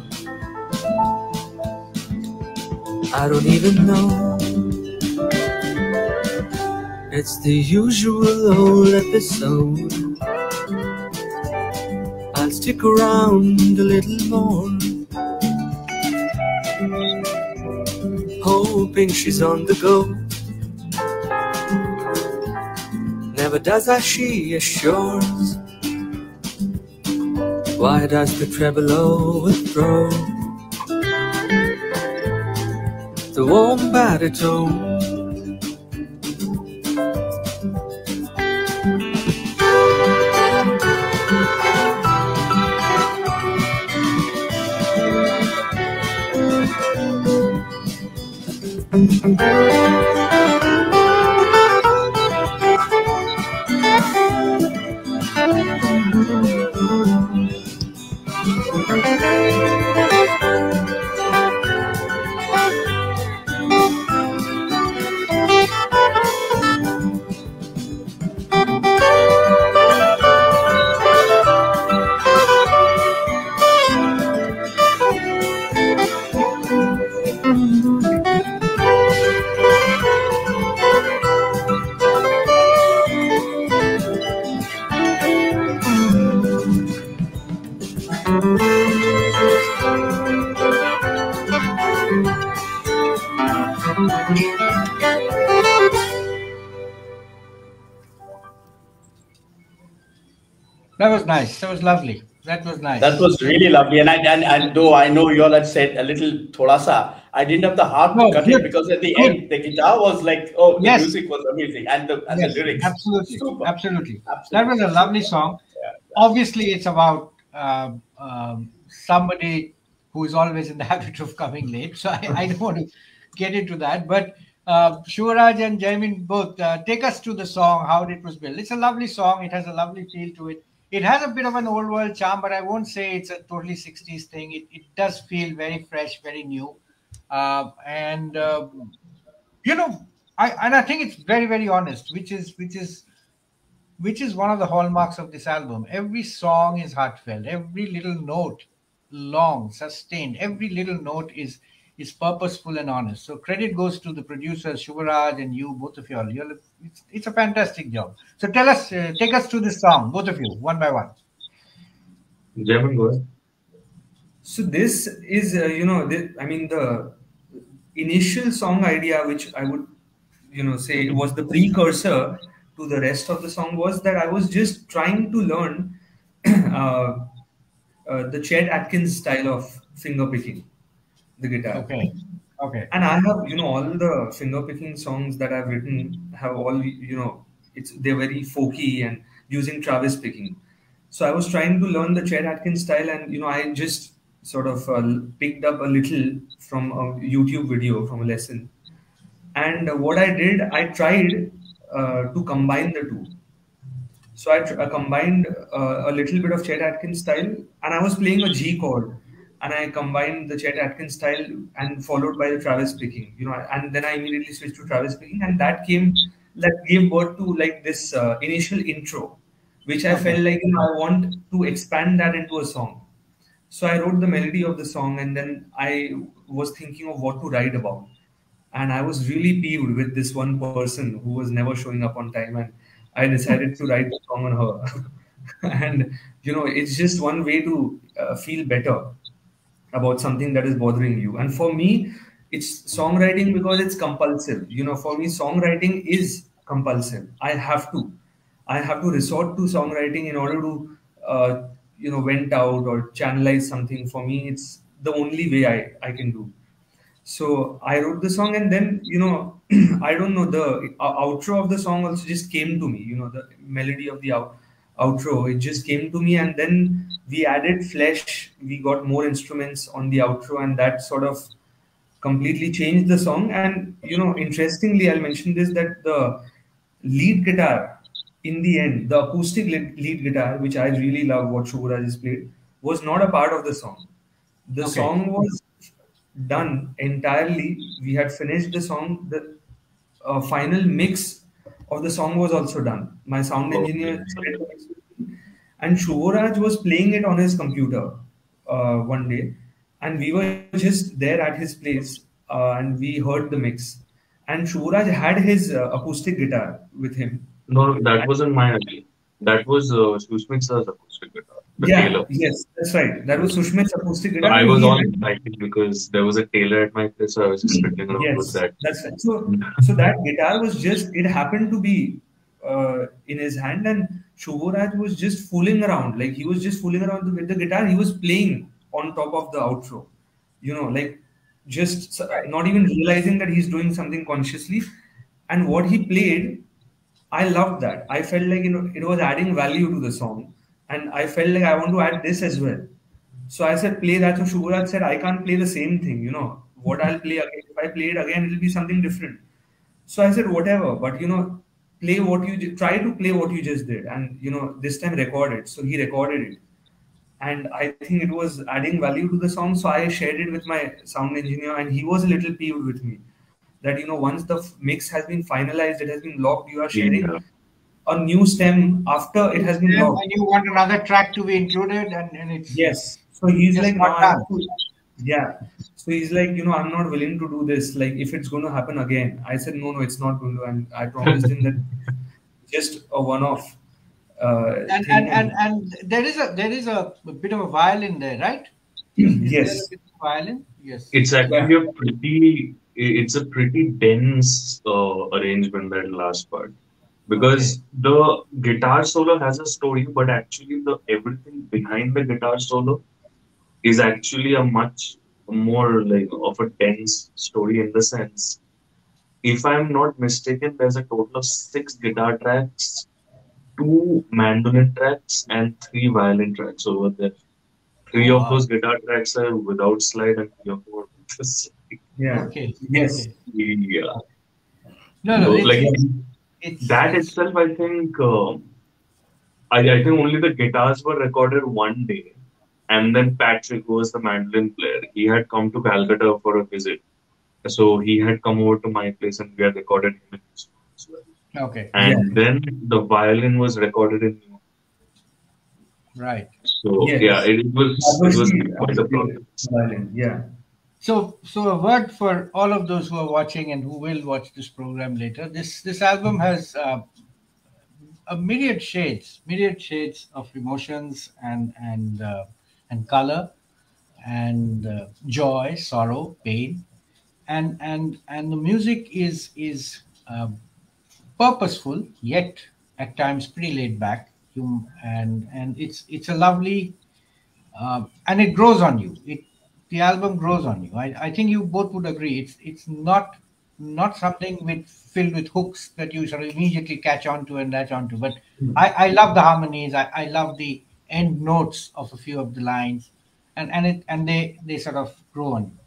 I don't even know. It's the usual old episode. I'll stick around a little more, hoping she's on the go. Never does as she assures. Why does the treble withdraw? The warm baritone. That was nice. That was lovely. That was That nice. was really lovely. And though I know you all had said a little thoda sa, I didn't have the heart to No, cut it good, because at the good. end the guitar was like, oh, the Yes, music was amazing and the yes, lyrics absolutely, super, absolutely. That was absolutely a lovely super. song. Yeah. Obviously, it's about somebody who is always in the habit of coming late. So I don't want to get into that. But Shivaraj and Jaimin both take us to the song, how it was built. It's a lovely song. It has a lovely feel to it. It has a bit of an old world charm, but I won't say it's a totally 60s thing. It does feel very fresh, very new. And you know, I think it's very, very honest, which is one of the hallmarks of this album. Every song is heartfelt, every little note long, sustained, every little note is is purposeful and honest. So credit goes to the producers, Subharaj and you, both of you all. It's a fantastic job. So tell us, take us through this song, both of you, one by one. Jaimin, go ahead. So this is, I mean, the initial song idea, which I would, say was the precursor to the rest of the song, was that I was just trying to learn uh, the Chet Atkins style of finger picking the guitar. Okay. Okay. And I have, all the finger picking songs that I've written have all, they're very folky and using Travis picking. So I was trying to learn the Chet Atkins style, and I just sort of picked up a little from a YouTube video from a lesson. And what I did, I tried to combine the two. So I combined a little bit of Chet Atkins style, and I was playing a G chord, and I combined the Chet Atkins style and followed by the Travis picking, and then I immediately switched to Travis picking, and that gave birth to like this initial intro, which I felt like I want to expand that into a song. So I wrote the melody of the song, and then I was thinking of what to write about. And I was really peeved with this one person who was never showing up on time, and I decided to write a song on her. And it's just one way to feel better about something that is bothering you. And for me, it's songwriting because it's compulsive. For me, songwriting is compulsive. I have to resort to songwriting in order to vent out or channelize something. For me, it's the only way I can do. So I wrote the song, and then I don't know, the outro of the song also just came to me. The melody of the outro, it just came to me, and then we added flesh. We got more instruments on the outro, and that sort of completely changed the song. And interestingly, I'll mention this, that the lead guitar in the end, the acoustic lead guitar, which I really love, what Subharaj has played, was not a part of the song. The song was done entirely. We had finished the song. The final mix of the song was also done. My sound engineer and Shubharaj was playing it on his computer one day, and we were just there at his place, and we heard the mix. And Shubharaj had his acoustic guitar with him. No, that wasn't my idea. That was Sushmit's acoustic guitar. Yes, that's right. That was Sushmit's acoustic So guitar. I was all excited because there was a tailor at my place, so I was just fiddling around with that. That's right. So that guitar was just, it happened to be in his hand, and Shubharaj was just fooling around. Like, he was just fooling around with the guitar. He was playing on top of the outro, like just not even realizing that he's doing something consciously. And what he played, I loved that. I felt like, it was adding value to the song. And I felt like I want to add this as well. So I said, play that. So Shubharaj said, I can't play the same thing. What I'll play again, if I play it again, it'll be something different. So I said, whatever, but play what you try to play what you just did, and this time record it. So he recorded it, and I think it was adding value to the song. So I shared it with my sound engineer, and he was a little peeved with me that once the mix has been finalized, it has been locked, you are sharing a new stem after it has been locked. And you want another track to be included, and it's yes. So he's like, no, not yeah. So he's like, I'm not willing to do this. Like, if it's going to happen again. I said, no, it's not going to. And I promised him that just a one-off. And there is a bit of a violin there, right? Yes. Is there a bit of violin? Yes. It's actually it's a pretty dense arrangement, that last part. Because the guitar solo has a story, but actually everything behind the guitar solo is actually a much more like of a dense story, in the sense, if I'm not mistaken, there's a total of 6 guitar tracks, 2 mandolin tracks, and 3 violin tracks over there. 3 of those guitar tracks are without slide, and 3 of them are with the slide. Yeah. Okay. Yes. Yeah. No, So, that itself, I think, I think only the guitars were recorded one day, and then Patrick, who was the mandolin player, he had come to Calcutta for a visit, so he had come over to my place, and we had recorded him in his room as well. Okay. And then the violin was recorded in New York. Right. So it was quite a problem. Violin. Yeah. So a word for all of those who are watching and who will watch this program later. This album has a myriad shades of emotions and color and joy, sorrow, pain, and the music is purposeful yet at times pretty laid back. And it's a lovely and it grows on you. The album grows on you. I think you both would agree. It's not something with filled with hooks that you sort of immediately catch on to and latch onto. But I love the harmonies. I love the end notes of a few of the lines, and they sort of grow on you.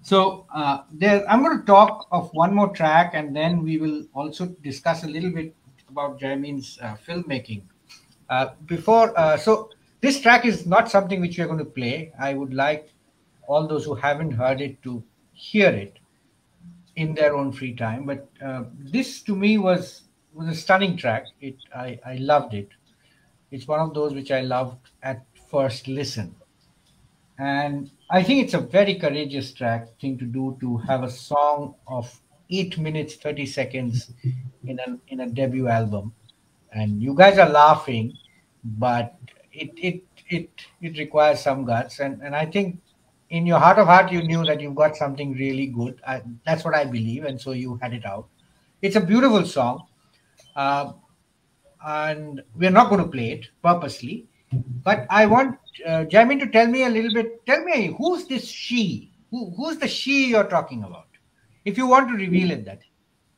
So I'm going to talk of one more track, and then we will also discuss a little bit about Jaimin's filmmaking. So this track is not something which we are going to play. I would like all those who haven't heard it to hear it in their own free time. But this to me was a stunning track. I loved it. It's one of those which I loved at first listen. And I think it's a very courageous track thing to do, to have a song of 8 minutes 30 seconds in a debut album. And you guys are laughing, but it requires some guts. And I think in your heart of heart you knew that you've got something really good. That's what I believe, and so you had it out. It's a beautiful song. Uh, and we're not going to play it purposely. But I want Jamin to tell me a little bit. Tell me, who's this she? Who's the she you're talking about? If you want to reveal it, that.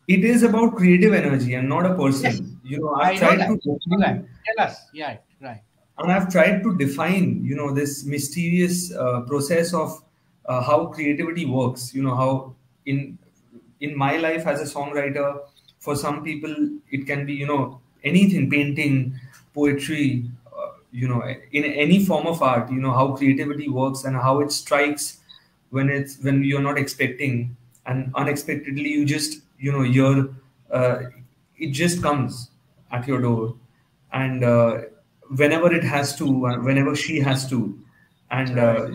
It is about creative energy and not a Yes, person. I've I know tried that. to I know that. define, Tell us. Yeah, right. and I've tried to define, this mysterious process of how creativity works. How in in my life as a songwriter, for some people it can be, anything, painting, poetry, in any form of art. How creativity works and how it strikes when you're not expecting, and unexpectedly you just, you're uh, it just comes at your door, and whenever it has to, whenever she has to, and Right.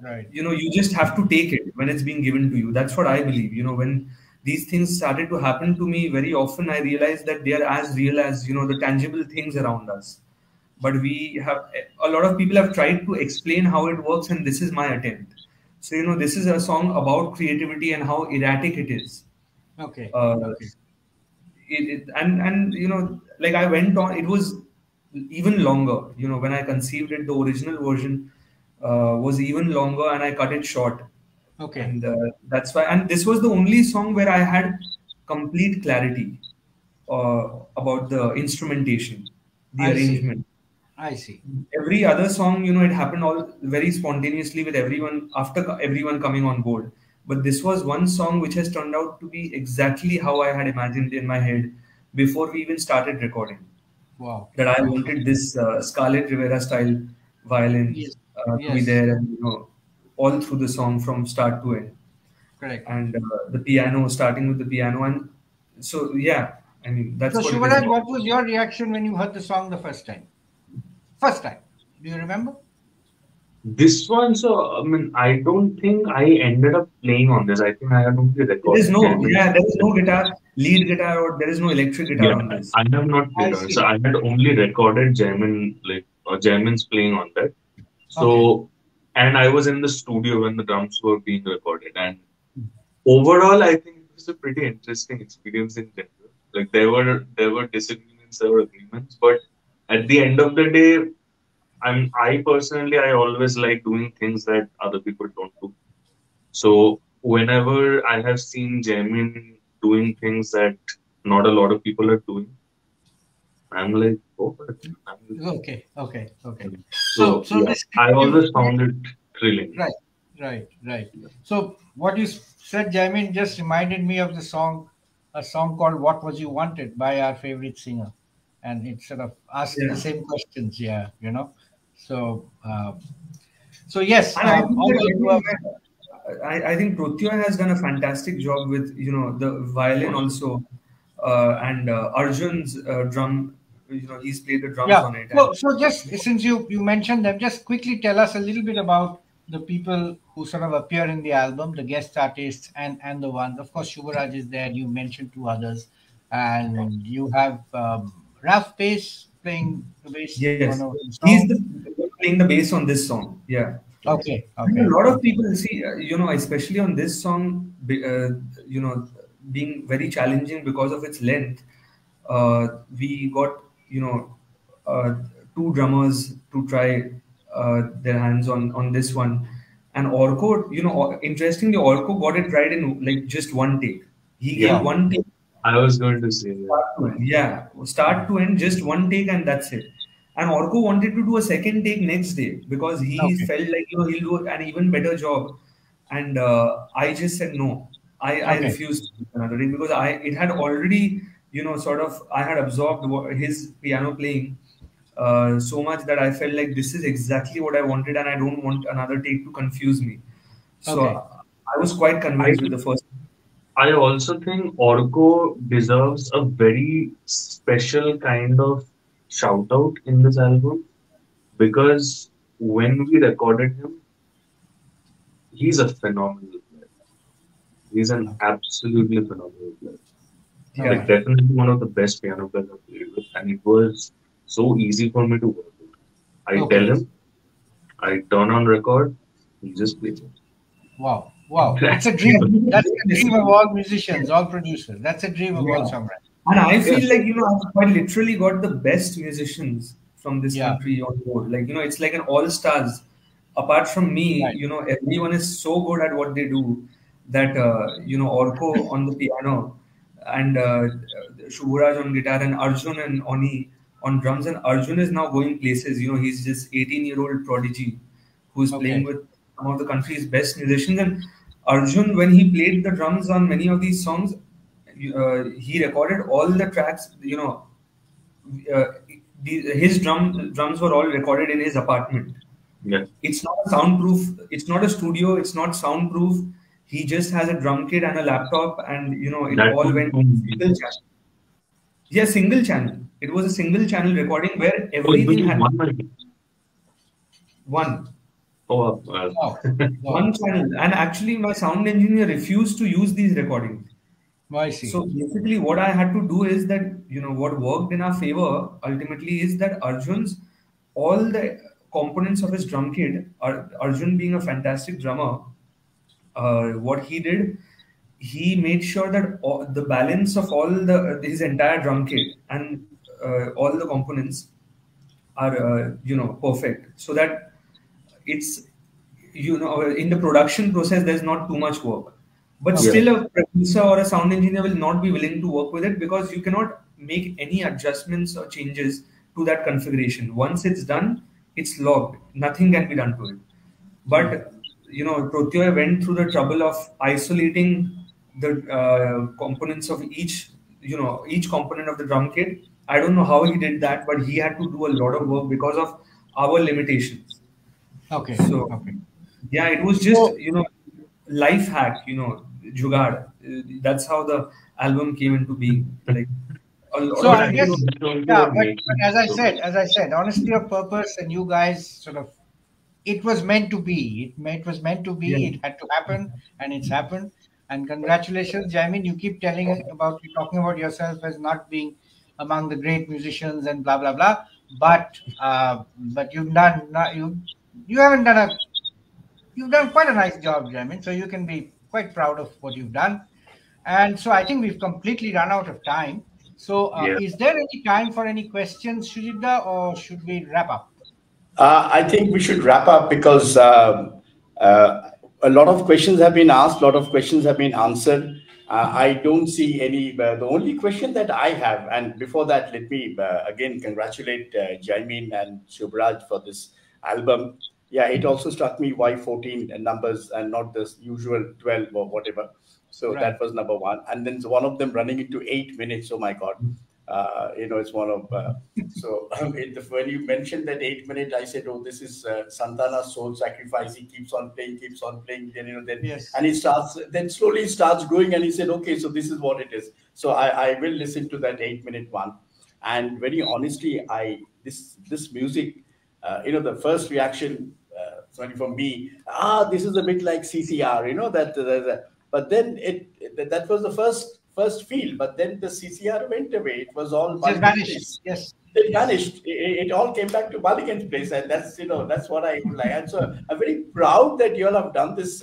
Right. you just have to take it when it's being given to you. That's what I believe. When these things started to happen to me, very often I realized that they are as real as, the tangible things around us. But we have, a lot of people have tried to explain how it works, and this is my attempt. So, this is a song about creativity and how erratic it is. Okay. uh, Okay. and like, I went on, it was even longer. When I conceived it, the original version was even longer, and I cut it short. Okay. And that's why, and this was the only song where I had complete clarity about the instrumentation, the I see. arrangement. I see. Every other song, it happened all very spontaneously with everyone, after everyone coming on board. But this was one song which has turned out to be exactly how I had imagined in my head before we even started recording. Wow. That I Wow. wanted this Scarlett Rivera style violin Yes. to be Yes. there, and all through the song from start to end, Correct. and the piano, starting with the piano. And so, yeah, I mean, So that's what it is Shivaraj, about. what was your reaction when you heard the song the first time? First time. Do you remember? This one, so I mean, I don't think I ended up playing on this. I think I had only There is recorded no, German. yeah, there is no guitar, lead guitar, or there is no electric guitar Yeah, on this. I have not I played on it. So see. I had only recorded German, like Germans playing on that. Okay. So, and I was in the studio when the drums were being recorded. And overall, I think it was a pretty interesting experience in general. Like there were disagreements, there were agreements, but at the end of the day, I personally, I always like doing things that other people don't do. So whenever I have seen Jamin doing things that not a lot of people are doing, I'm like, oh, but Okay. Okay. Okay. So so so yeah, this I creative, always found it thrilling. right, right, right. So what you said, Jamin, just reminded me of a song called "What Was You Wanted" by our favorite singer, and it sort of asks the Yeah. same questions. Yeah, you know. So so yes, And I think although you are I think Protya has done a fantastic job with, the violin also, and Arjun's drum. He's played the drums yeah. on it, and So just since you mentioned them, just quickly tell us a little bit about the people who sort of appear in the album, the guest artists, and the ones. Of course, Shubharaj is there. You mentioned two others, and you have Ralph Pace playing the bass Yes, on a he's song. the playing the bass on this song. Yeah. Okay, And a okay, lot of okay, people see, especially on this song, being very challenging because of its length. We got, uh, two drummers to try their hands on this one. And Orko, interestingly, Orko got it right in like just one take. He Yeah, gave wow, one take I was going to say that. start to end. Yeah, start to end, just one take, and that's it. And Orko wanted to do a second take next day because he okay, felt like he'll do an even better job. And I just said no. I okay, refused to do another take because I it had already sort of I had absorbed his piano playing so much that I felt like this is exactly what I wanted, and I don't want another take to confuse me. So okay, I was quite I convinced with the first. I also think Orko deserves a very special kind of shout out in this album because when we recorded him, he's a phenomenal player. He's an okay, absolutely phenomenal player. Like Yeah. okay, definitely one of the best piano players I've played with, and it was so easy for me to work with. I tell okay. him, I turn on record, he just plays it. Wow, wow. It's a Yeah, dream. he's a That's great the dream of listener. all musicians, all producers. That's a dream of all Yeah. songwriters. And I feel Yes. like, I've quite literally got the best musicians from this Yeah, country on board. Like, it's like an all stars. Apart from me, right. everyone is so good at what they do that, Orko on the piano and Shubhraj on guitar and Arjun and Oni on drums. And Arjun is now going places. He's this 18-year-old prodigy who's playing Okay, with some of the country's best musicians. And Arjun, when he played the drums on many of these songs, he recorded all the tracks. Uh, his drums were all recorded in his apartment. Yeah. It's not a soundproof. It's not a studio. It's not soundproof. He just has a drum kit and a laptop, and it That all was went too single channel. Yeah, single channel. It was a single channel recording where Oh, it was everything just had one mic. one. Oh, wow, One wow. channel. And actually, my sound engineer refused to use these recordings. Oh, I So see. basically, what I had to do is that, what worked in our favor ultimately is that all the components of his drum kit, Arjun being a fantastic drummer, what he did, he made sure that the balance of his entire drum kit and all the components are perfect, so that it's in the production process there's not too much work, but yeah, Okay, still a producer or a sound engineer will not be willing to work with it because you cannot make any adjustments or changes to that configuration. Once it's done, it's logged, nothing can be done to it. But Protyoy went through the trouble of isolating the components of each component of the drum kit. I don't know how he did that, but he had to do a lot of work because of our limitations. okay, So okay. yeah, it was just So, life hack, jugaad. That's how the album came into being. Like a lot so but of I I people. guess, think that's also yeah, what makes but it so. as I said, honesty of purpose, and you guys sort of, it was meant to be. It was meant to Yeah. be. It had to happen, and it's happened. And congratulations, Jaimin. You keep you talking about yourself as not being among the great musicians and blah blah blah. But you haven't done a you've done quite a nice job, Jaimin. So you can be quite proud of what you've done. And so I think we've completely run out of time. So Yeah. is there any time for any questions, Shujita, or should we wrap up? I think we should wrap up because a lot of questions have been asked, a lot of questions have been answered. I don't see any. The only question that I have, and before that, let me again congratulate Jaimin and Shubhraj for this album. Yeah, it also struck me why 14 numbers and not the usual 12 or whatever. So Right. that was number one. And then one of them running into 8 minutes. Oh my God. It's one of so when you mentioned that 8 minute, I said, "Oh, this is Santana's soul sacrifice." He keeps on playing. Then then Yes. and he starts. Then slowly it starts growing, and he said, "Okay, so this is what it is." So I will listen to that 8 minute one. And very honestly, I this music, the first reaction. sorry for me, this is a bit like CCR, but then that was the first feel, but then the CCR went away. It was all Just Baligan's vanished. place. Yes. It Yes. vanished. It all came back to Baligan's place, and that's what I would like. And so I'm very proud that you all have done this,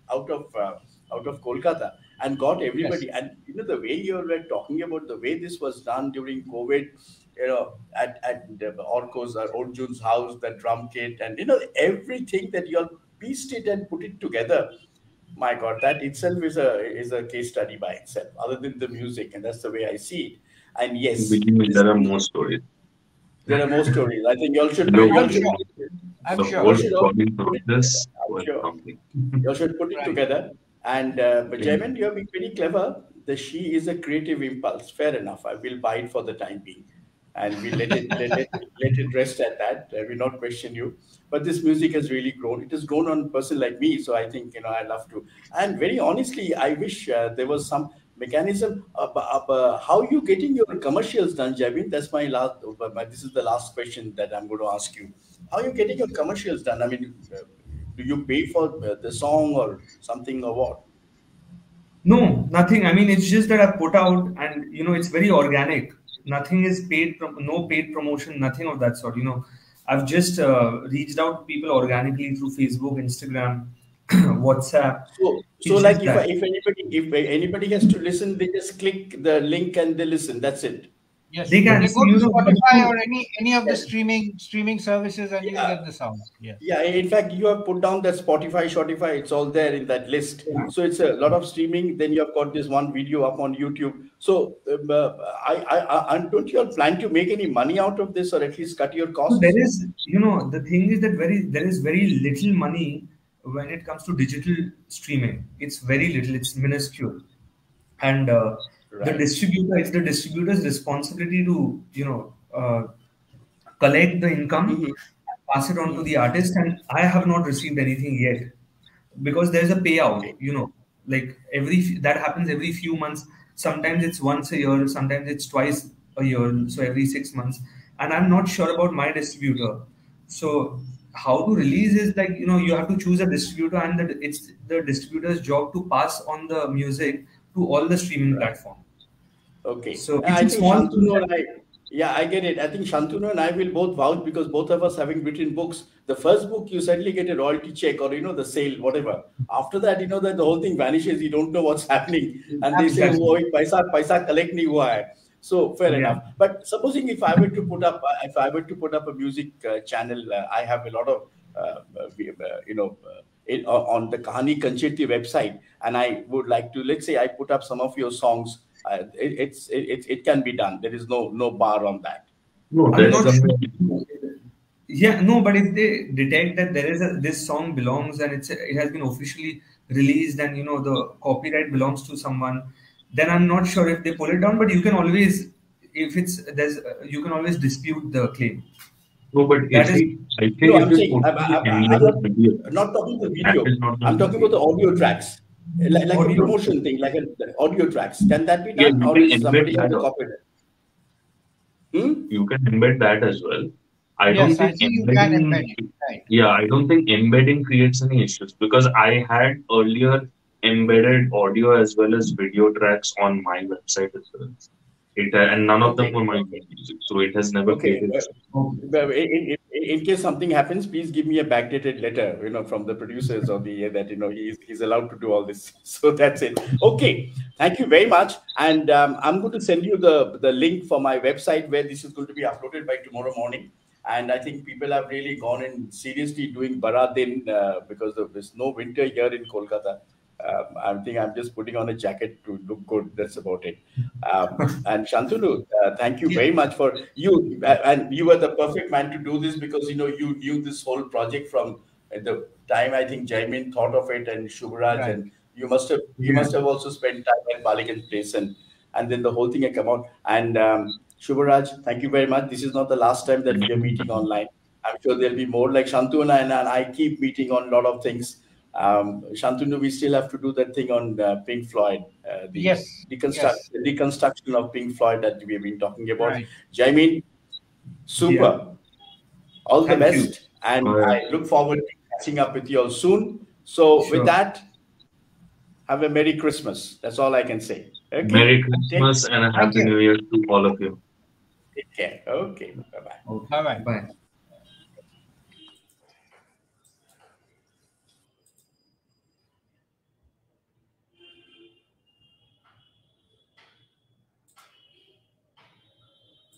out of Kolkata and got Yes. everybody. And the way you all were talking about the way this was done during COVID, at Orko's or Orjun's house, the drum kit, and everything that you all pieced it and put it together. My God, that itself is a case study by itself, other than the music, and that's the way I see it. And yes, Believe me, this there are more stories. there are more stories. I think The I'm whole, sure. I'm the sure. you whole should all recording put it together. process I'm was sure. something. You should put it Right. together. And but Yeah. Jaimin, you have been very clever. The she is a creative impulse. Fair enough. I will buy it for the time being, and we let it rest at that. I will not question you. But this music has really grown. It has grown on a person like me. So I think I love to. And very honestly, I wish there was some mechanism how you getting your commercials done, Jaimin. That's my last. This is the last question that I'm going to ask you. How you getting your commercials done? I mean, do you pay for the song or something or what? No, nothing. I mean, it's just that I put out, and it's very organic. Nothing is paid, no paid promotion, nothing of that sort. I've just reached out to people organically through Facebook, Instagram, WhatsApp. So It's like just that. if anybody has to listen, they just click the link and they listen. That's it. Yes. They can They see, go to you have Spotify to. or any of the Yes. streaming services, and you'll Yeah. get the sound. Yes. Yeah, in fact, you have put down that Spotify, Shopify, it's all there in that list. Yeah. So it's a lot of streaming. Then you have got this one video up on YouTube. So and don't you all plan to make any money out of this or at least cut your So there costs? is, the thing is that there is very little money when it comes to digital streaming. It's very little. It's minuscule, and Right. it's the distributor's responsibility to collect the income, Hmm. pass it on to Hmm. the artist, and I have not received anything yet because there's a payout. Okay. Like that happens every few months. Sometimes it's once a year, sometimes it's twice a year, so every 6 months. And I'm not sure about my distributor. So how to release is like you have to choose a distributor, and it's the distributor's job to pass on the music to all the streaming Right. platform. Okay. So it's I a think small thing Shantanu that and I, yeah, I get it. I think Shantanu and I will both vouch because both of us having written books. The first book, you suddenly get a royalty check or, the sale, whatever. After that, that the whole thing vanishes. You don't know what's happening. And they say, oh, Absolutely. paisa collect nahi hua hai. So fair yeah. enough. But supposing if I were to put up a music channel, I have a lot of, on the Kahani Kancheti website, and I would like to, let's say I put up some of your songs. It can be done. There is no bar on that. No, I'm there's not sure. something. Yeah, no, but if they detect that this song belongs and it has been officially released, and the copyright belongs to someone, then I'm not sure if they pull it down. But you can always, if it's there's you can always dispute the claim. No, but That is I think No, if I'm you saying put the I'm embed video, not talking the that video. is not I'm going to talking about be. the audio tracks, like a audio. promotion thing, like the audio tracks. Can that be Yeah, done, you or can is embed somebody has that the also. copyright? Hmm? You can embed that as well. I don't Yes, I think think you can embed embedding, it. Right. yeah, I don't think embedding creates any issues because I had earlier embedded audio as well as video tracks on my website as well. And none of them Okay, were my okay, music, so it has never okay. created issues. Okay. Well, in case something happens, please give me a backdated letter, from the producers or the that he's allowed to do all this. So that's it. Okay, thank you very much, and I'm going to send you the link for my website where this is going to be uploaded by tomorrow morning. And I think people have really gone in seriously doing Baradin because there's no winter here in Kolkata. I think I'm just putting on a jacket to look good. That's about it. And Shantanu, thank you Yes. very much for you. And you were the perfect man to do this because you knew this whole project from the time I think Jaimin thought of it and Shubhraj, Right. and you Yeah. must have also spent time at Baligan's place, and then the whole thing had come out. And Shubhraj, thank you very much. This is not the last time that we are meeting online. I'm sure there'll be more like Shantanu and I keep meeting on a lot of things. Shantanu, we still have to do that thing on Pink Floyd, the Yes. Yes. deconstruction of Pink Floyd that we have been talking about. Right. Jaimin, Yeah. super. All the Thank you. best. and All right. I look forward to catching up with you all soon. So, with Sure. that, have a Merry Christmas. That's all I can say. Okay, Merry Christmas and a Thank Happy you. New Year to all of you. take care. Okay, bye bye. Okay. Bye bye. Bye.